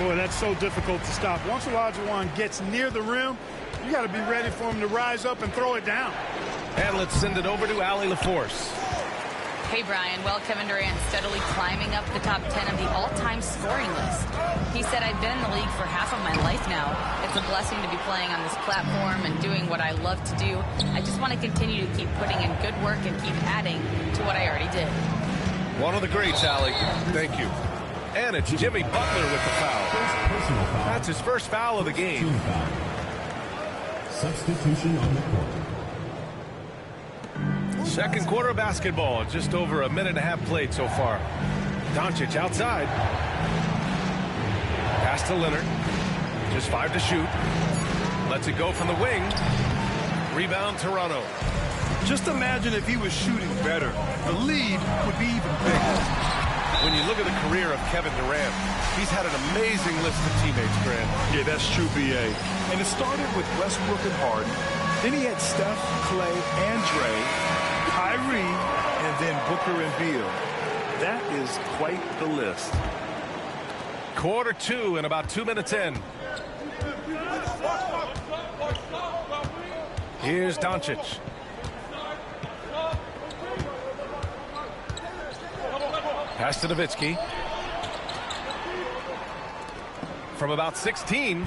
Boy, that's so difficult to stop. Once Olajuwon gets near the rim, you got to be ready for him to rise up and throw it down. And let's send it over to Allie LaForce. Hey, Brian. Well, Kevin Durant steadily climbing up the top 10 of the all-time scoring list. He said, I've been in the league for half of my life now. It's a blessing to be playing on this platform and doing what I love to do. I just want to continue to keep putting in good work and keep adding to what I already did. One of the greats, Allie. Thank you. And it's Jimmy Butler with the foul. That's his first foul of the game. Substitution on the court. Second quarter of basketball, just over a minute and a half played so far. Doncic outside. Pass to Leonard. Just 5 to shoot. Lets it go from the wing. Rebound, Toronto. Just imagine if he was shooting better. The lead would be even bigger. When you look at the career of Kevin Durant, he's had an amazing list of teammates, Grant. Yeah, that's true, B.A. And it started with Westbrook and Harden. Then he had Steph, Clay, and Dre, Kyrie, and then Booker and Beal. That is quite the list. Quarter 2 and about 2 minutes in. Here's Doncic. Pass to Nowitzki. From about 16.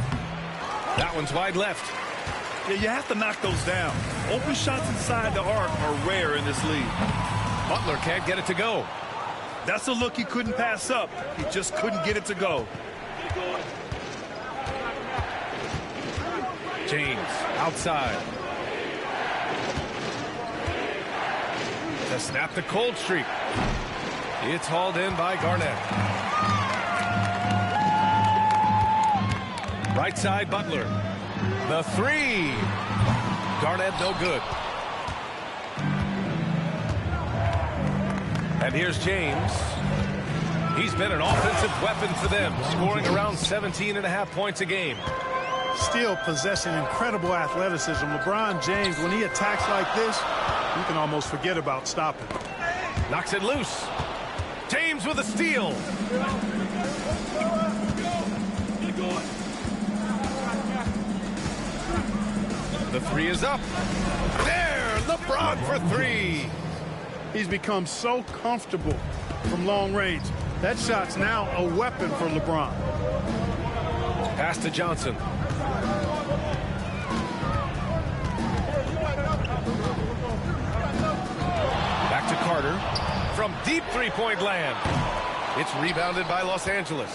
That one's wide left. Yeah, you have to knock those down. Open shots inside the arc are rare in this league. Butler can't get it to go. That's a look he couldn't pass up. He just couldn't get it to go. James outside. To snap the cold streak. It's hauled in by Garnett. Right side, Butler. The three. Garnett no good. And here's James. He's been an offensive weapon for them, scoring around 17.5 points a game. Still possessing incredible athleticism. LeBron James, when he attacks like this, you can almost forget about stopping. Knocks it loose. James with a steal. The three is up. There, LeBron for three. He's become so comfortable from long range. That shot's now a weapon for LeBron. Pass to Johnson. Back to Carter. From deep three-point land. It's rebounded by Los Angeles.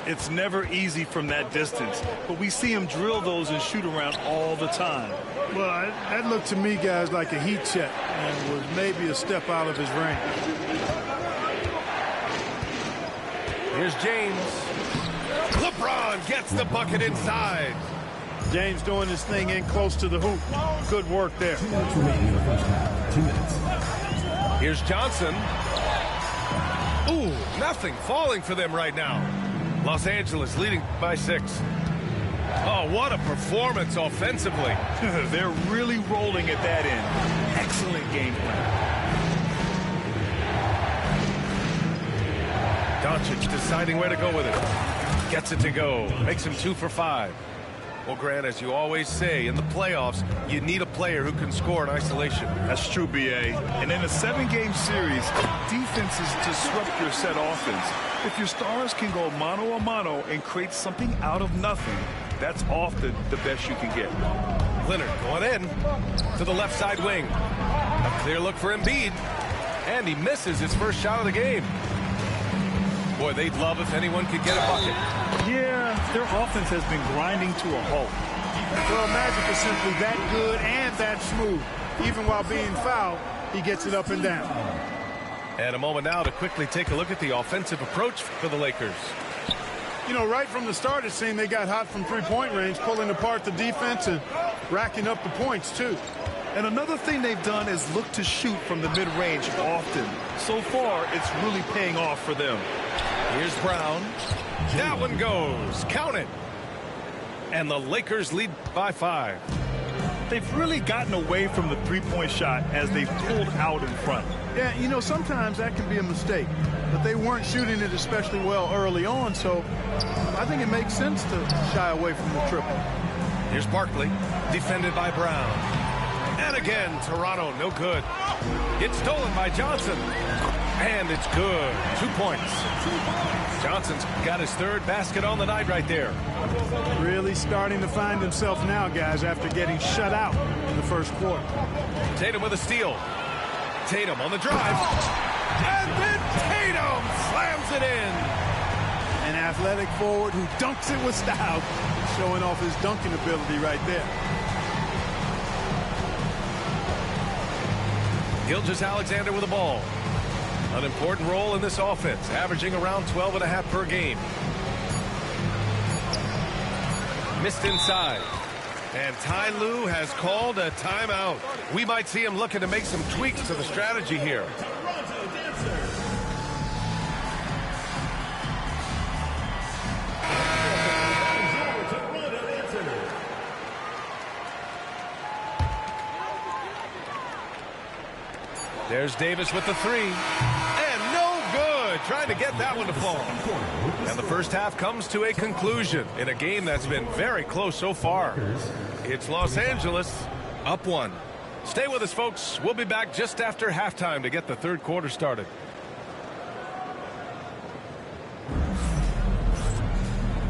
It's never easy from that distance, but we see him drill those and shoot around all the time. Well, that looked to me, guys, like a heat check and was maybe a step out of his range. Here's James. LeBron gets the bucket inside. James doing his thing in close to the hoop. Good work there. 2 minutes remaining in the first half. 2 minutes. Here's Johnson. Ooh, nothing falling for them right now. Los Angeles leading by 6. Oh, what a performance offensively. They're really rolling at that end. Excellent game plan. Doncic deciding where to go with it. Gets it to go. Makes him 2 for 5. Well, Grant, as you always say, in the playoffs, you need a player who can score in isolation. That's true, B.A. And in a 7-game series, defense is disrupt your set offense. If your stars can go mano-a-mano and create something out of nothing, that's often the best you can get. Leonard going in to the left side wing. A clear look for Embiid. And he misses his first shot of the game. Boy, they'd love if anyone could get a bucket. Yeah, their offense has been grinding to a halt. Well, Magic is simply that good and that smooth. Even while being fouled, he gets it up and down. And a moment now to quickly take a look at the offensive approach for the Lakers. You know, right from the start, it seemed they got hot from three-point range, pulling apart the defense and racking up the points, too. And another thing they've done is look to shoot from the mid-range often. So far, it's really paying off for them. Here's Brown. That one goes. Count it. And the Lakers lead by 5. They've really gotten away from the three-point shot as they've pulled out in front. Yeah, you know, sometimes that can be a mistake. But they weren't shooting it especially well early on, so I think it makes sense to shy away from the triple. Here's Barkley, defended by Brown. And again, Toronto, no good. It's stolen by Johnson. And it's good. 2 points. Johnson's got his third basket on the night right there. Really starting to find himself now, guys, after getting shut out in the first quarter. Tatum with a steal. Tatum on the drive. And then Tatum slams it in. An athletic forward who dunks it with style, showing off his dunking ability right there. Gilgeous-Alexander with the ball. An important role in this offense, averaging around 12.5 per game. Missed inside. And Ty Lue has called a timeout. We might see him looking to make some tweaks to the strategy here. There's Davis with the three. And no good. Trying to get that one to fall. And the first half comes to a conclusion in a game that's been very close so far. It's Los Angeles up 1. Stay with us, folks. We'll be back just after halftime to get the third quarter started.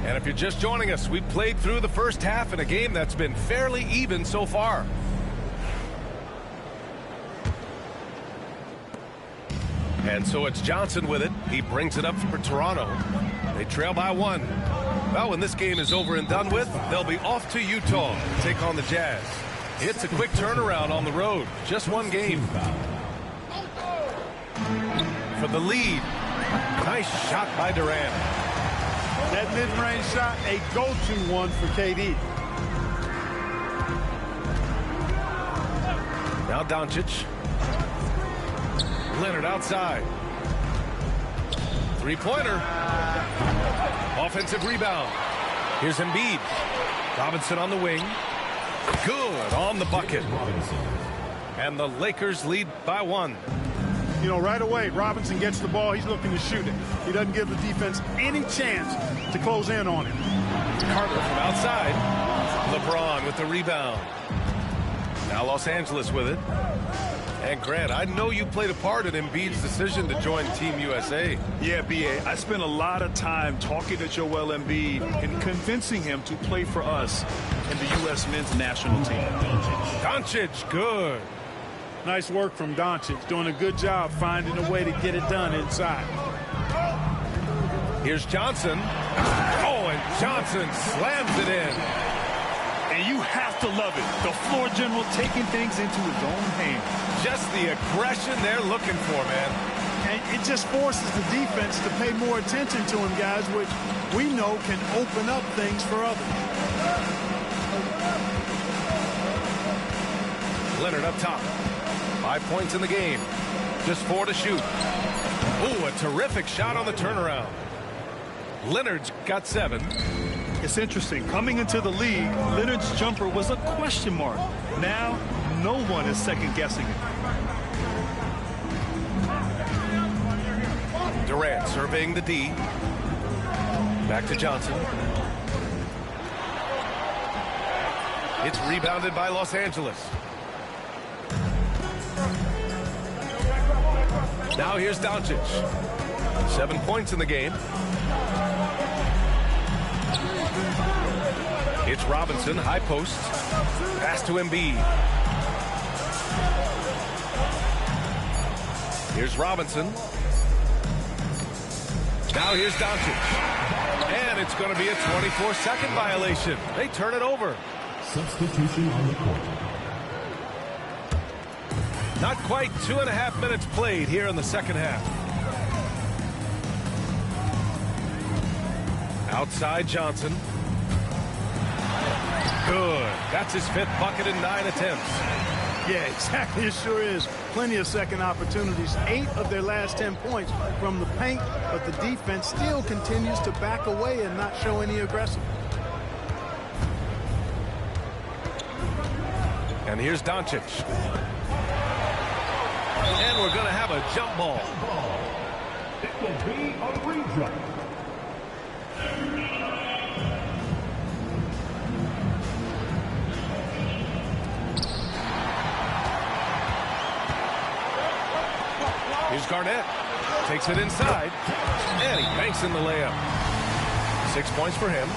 And if you're just joining us, we played through the first half in a game that's been fairly even so far. And so it's Johnson with it. He brings it up for Toronto. They trail by 1. Well, when this game is over and done with, they'll be off to Utah to take on the Jazz. It's a quick turnaround on the road. Just one game. For the lead. Nice shot by Durant. That mid-range shot, a go-to one for KD. Now Doncic. Leonard outside. Three-pointer. Offensive rebound. Here's Embiid. Robinson on the wing. Good on the bucket. And the Lakers lead by 1. You know, right away, Robinson gets the ball. He's looking to shoot it. He doesn't give the defense any chance to close in on him. Carter from outside. LeBron with the rebound. Now Los Angeles with it. And Grant, I know you played a part in Embiid's decision to join Team USA. Yeah, B.A., I spent a lot of time talking to Joel Embiid and convincing him to play for us in the U.S. men's national team. Doncic, good. Nice work from Doncic, doing a good job finding a way to get it done inside. Here's Johnson. Oh, and Johnson slams it in. And you have to love it. The floor general taking things into his own hands. Just the aggression they're looking for, man. And it just forces the defense to pay more attention to him, guys, which we know can open up things for others. Leonard up top. 5 points in the game. Just 4 to shoot. Ooh, a terrific shot on the turnaround. Leonard's got 7. It's interesting. Coming into the league, Leonard's jumper was a question mark. Now, no one is second-guessing it. Durant surveying the D. Back to Johnson. It's rebounded by Los Angeles. Now here's Doncic. 7 points in the game. It's Robinson, high post. Pass to Embiid. Here's Robinson. Now here's Doncic. And it's going to be a 24-second violation. They turn it over. Substitution on the court. Not quite 2.5 minutes played here in the second half. Outside Johnson. Good. That's his 5th bucket in 9 attempts. Yeah, exactly. It sure is. Plenty of second opportunities. 8 of their last 10 points from the paint, but the defense still continues to back away and not show any aggression. And here's Doncic. And we're going to have a jump ball. It will be a re-jump. Here's Garnett. Takes it inside. And he banks in the layup. 6 points for him.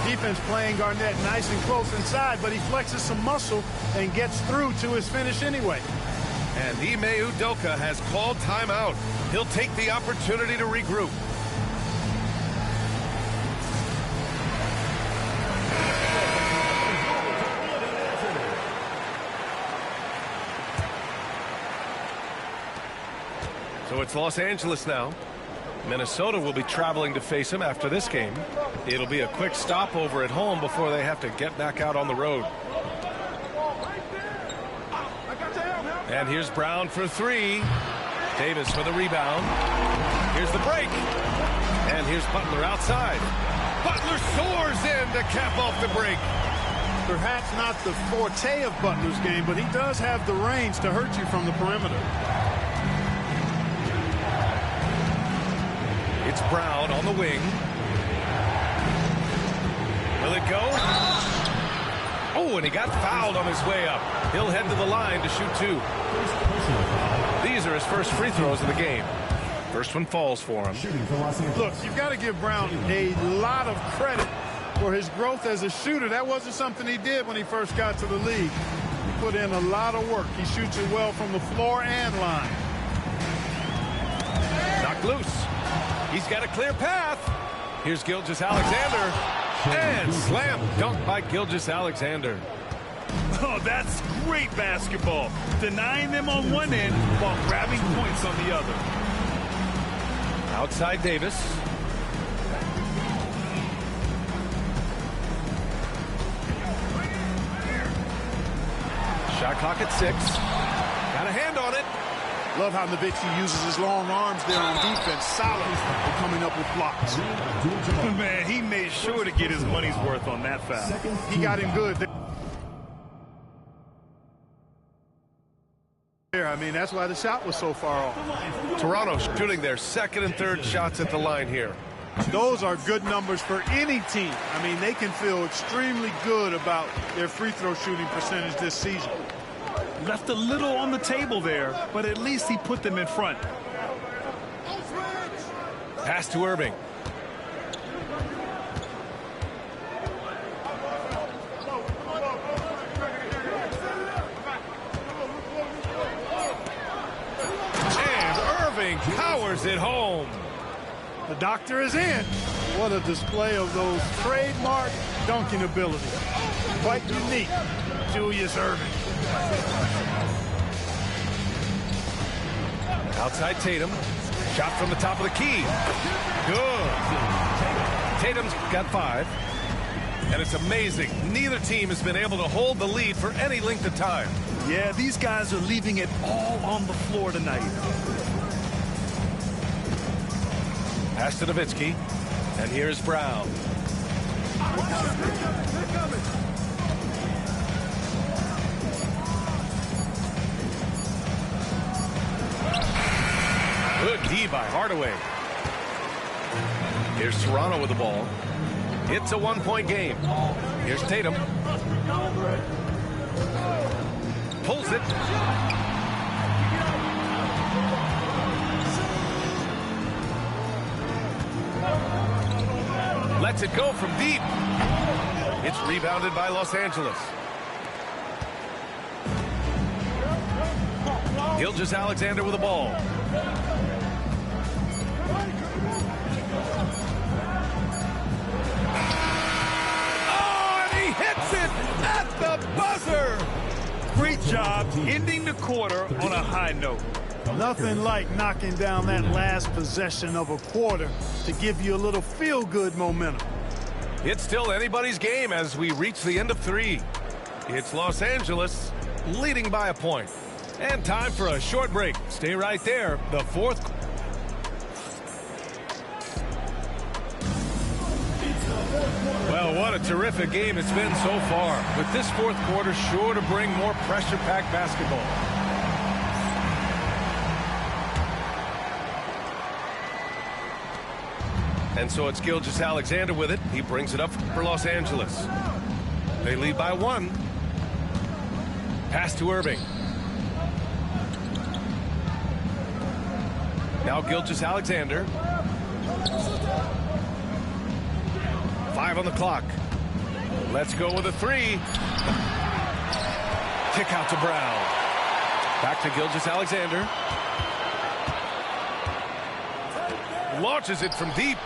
Defense playing Garnett nice and close inside, but he flexes some muscle and gets through to his finish anyway. And Ime Udoka has called timeout. He'll take the opportunity to regroup. So it's Los Angeles now. Minnesota will be traveling to face him after this game. It'll be a quick stopover at home before they have to get back out on the road. And here's Brown for 3. Davis for the rebound. Here's the break. And here's Butler outside. Butler soars in to cap off the break. Perhaps not the forte of Butler's game, but he does have the range to hurt you from the perimeter. It's Brown on the wing. Will it go? Oh, and he got fouled on his way up. He'll head to the line to shoot 2. These are his first free throws of the game. First one falls for him. Look, you've got to give Brown a lot of credit for his growth as a shooter. That wasn't something he did when he first got to the league. He put in a lot of work. He shoots it well from the floor and line. Knocked loose. He's got a clear path. Here's Gilgeous-Alexander. And slam dunk by Gilgeous-Alexander. Oh, that's great basketball. Denying them on one end while grabbing points on the other. Outside Davis. Shot clock at 6. Got a hand on it. Love how Nowitzki uses his long arms there on defense. Solid for coming up with blocks. Man, he made sure to get his money's worth on that foul. He got him good there. I mean, that's why the shot was so far off. Toronto shooting their second and third shots at the line here. Those are good numbers for any team. I mean, they can feel extremely good about their free throw shooting percentage this season. Left a little on the table there, but at least he put them in front. Pass to Irving. And Irving powers it home. The doctor is in. What a display of those trademark dunking abilities. Quite unique. Julius Irving. Outside Tatum. Shot from the top of the key. Good. Tatum's got 5. And it's amazing. Neither team has been able to hold the lead for any length of time. Yeah, these guys are leaving it all on the floor tonight. Pass to Nowitzki. And here's Brown. Good D by Hardaway. Here's Toronto with the ball. It's a 1-point game. Here's Tatum. Pulls it. Lets it go from deep. It's rebounded by Los Angeles. Gilgeous-Alexander with the ball. Oh, and he hits it at the buzzer. Great job ending the quarter on a high note. Nothing like knocking down that last possession of a quarter to give you a little feel-good momentum. It's still anybody's game as we reach the end of 3. It's Los Angeles leading by a point. And time for a short break. Stay right there. The fourth. Well, what a terrific game it's been so far. With this fourth quarter sure to bring more pressure-packed basketball. And so it's Gilgeous-Alexander with it. He brings it up for Los Angeles. They lead by 1. Pass to Irving. Now Gilgeous-Alexander. 5 on the clock. Let's go with a 3. Kick out to Brown. Back to Gilgeous-Alexander. Launches it from deep.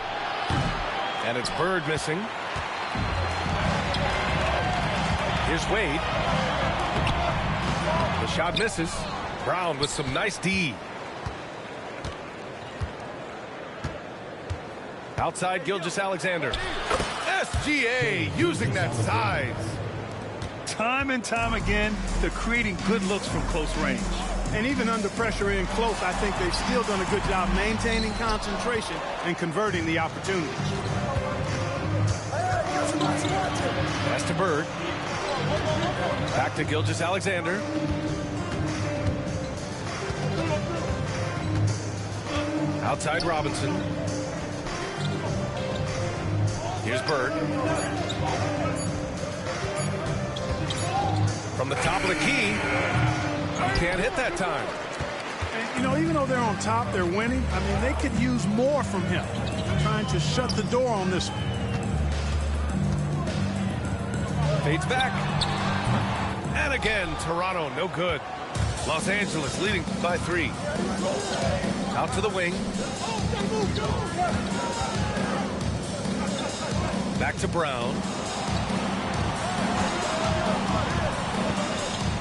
And it's Bird missing. Here's Wade. The shot misses. Brown with some nice D. Outside Gilgeous-Alexander. SGA using that size. Time and time again, they're creating good looks from close range. And even under pressure in close, I think they've still done a good job maintaining concentration and converting the opportunities. Pass to Bird. Back to Gilgeous-Alexander. Outside Robinson. Here's Bird. From the top of the key. Can't hit that time. And, you know, even though they're on top, they're winning. I mean, they could use more from him. Trying to shut the door on this one. Fades back. And again, Toronto, no good. Los Angeles leading by 3. Out to the wing. Back to Brown.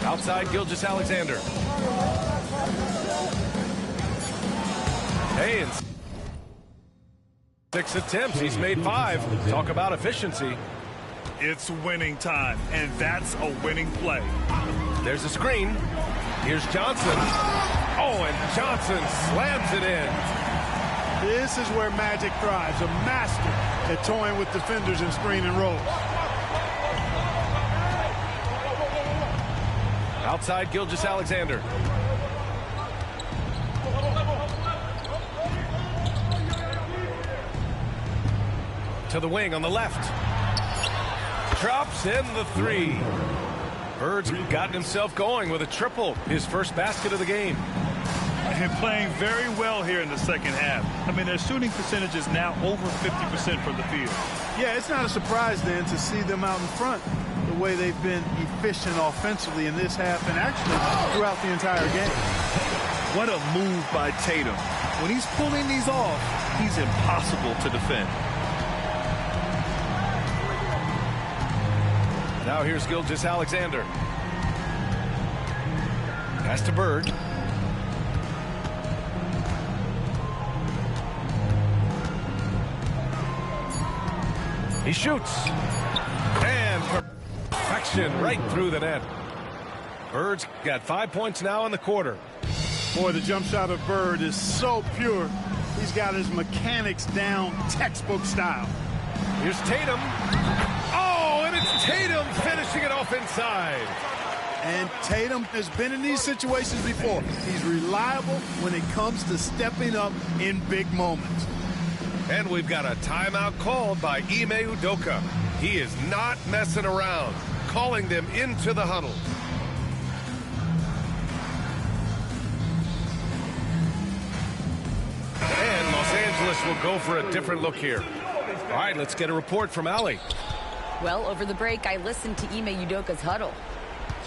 Outside Gilgeous-Alexander. Haynes. 6 attempts. He's made 5. Talk about efficiency. It's winning time, and that's a winning play. There's a screen. Here's Johnson. Oh, and Johnson slams it in. This is where Magic thrives. A master at toying with defenders and screen and rolls. Outside Gilgeous-Alexander. To the wing on the left. Drops in the 3. Bird's gotten himself going with a triple. His first basket of the game. And playing very well here in the second half. I mean, their shooting percentage is now over 50% from the field. Yeah, it's not a surprise then to see them out in front the way they've been efficient offensively in this half and actually throughout the entire game. What a move by Tatum. When he's pulling these off, he's impossible to defend. Now here's Gilgeous-Alexander. Pass to Bird. He shoots. And perfection right through the net. Bird's got 5 points now in the quarter. Boy, the jump shot of Bird is so pure. He's got his mechanics down, textbook style. Here's Tatum. Oh, and it's Tatum finishing it off inside. And Tatum has been in these situations before. He's reliable when it comes to stepping up in big moments. And we've got a timeout called by Ime Udoka. He is not messing around, calling them into the huddle. And Los Angeles will go for a different look here. All right, let's get a report from Allie. Well, over the break, I listened to Ime Udoka's huddle.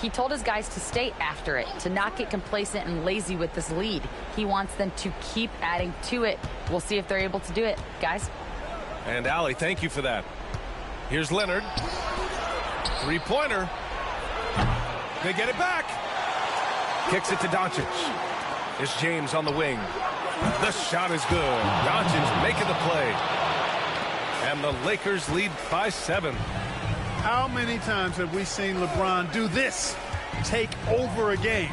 He told his guys to stay after it, to not get complacent and lazy with this lead. He wants them to keep adding to it. We'll see if they're able to do it, guys. And Allie, thank you for that. Here's Leonard. Three-pointer. They get it back. Kicks it to Doncic. It's James on the wing. The shot is good. Doncic making the play. And the Lakers lead by 7. How many times have we seen LeBron do this? Take over a game.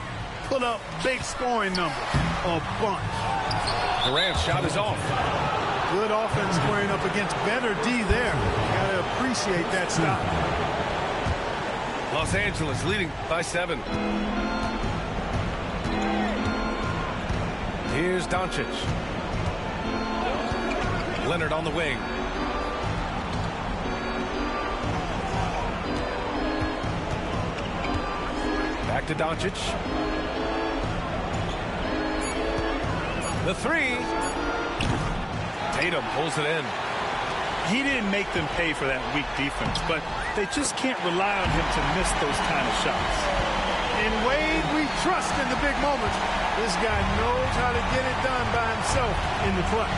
Put up big scoring numbers. A bunch. Durant's shot is off. Good offense squaring up against better D there. Got to appreciate that stop. Los Angeles leading by 7. Here's Doncic. Leonard on the wing. Back to Doncic. The 3. Tatum pulls it in. He didn't make them pay for that weak defense, but they just can't rely on him to miss those kind of shots. In Wade, we trust in the big moments. This guy knows how to get it done by himself in the clutch.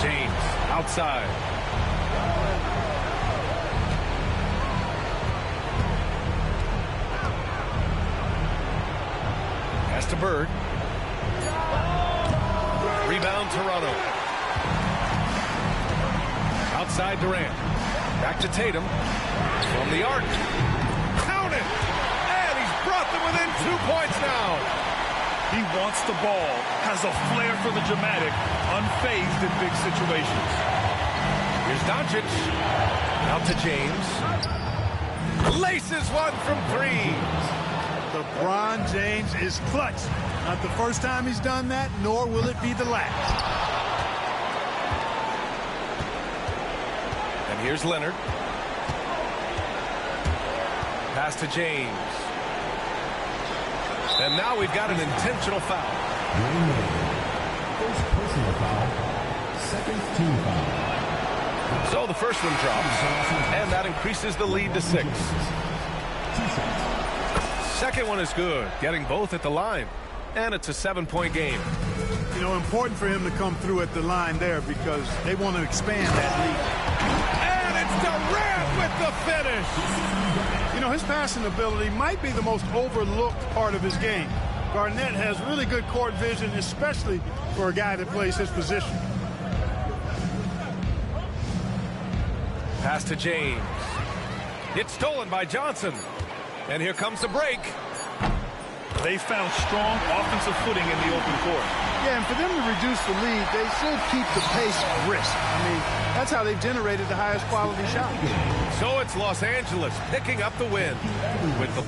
James outside. Pass to Bird. Rebound Toronto. Outside Durant. Back to Tatum. From the arc. Count it! And he's brought them within 2 points now. He wants the ball, has a flair for the dramatic, unfazed in big situations. Here's Doncic. Out to James. Laces one from three. LeBron James is clutch. Not the first time he's done that, nor will it be the last. And here's Leonard. Pass to James. And now we've got an intentional foul. First personal foul. Second team foul. So the first one drops, and that increases the lead to 6. Second one is good, getting both at the line. And it's a 7-point game. You know, important for him to come through at the line there because they want to expand that lead. And it's Durant with the finish. You know, his passing ability might be the most overlooked part of his game. Garnett has really good court vision, especially for a guy that plays his position. Pass to James. It's stolen by Johnson. And here comes the break. They found strong offensive footing in the open court. Yeah, and for them to reduce the lead, they should keep the pace brisk. I mean, that's how they've generated the highest quality shot. So it's Los Angeles picking up the win with the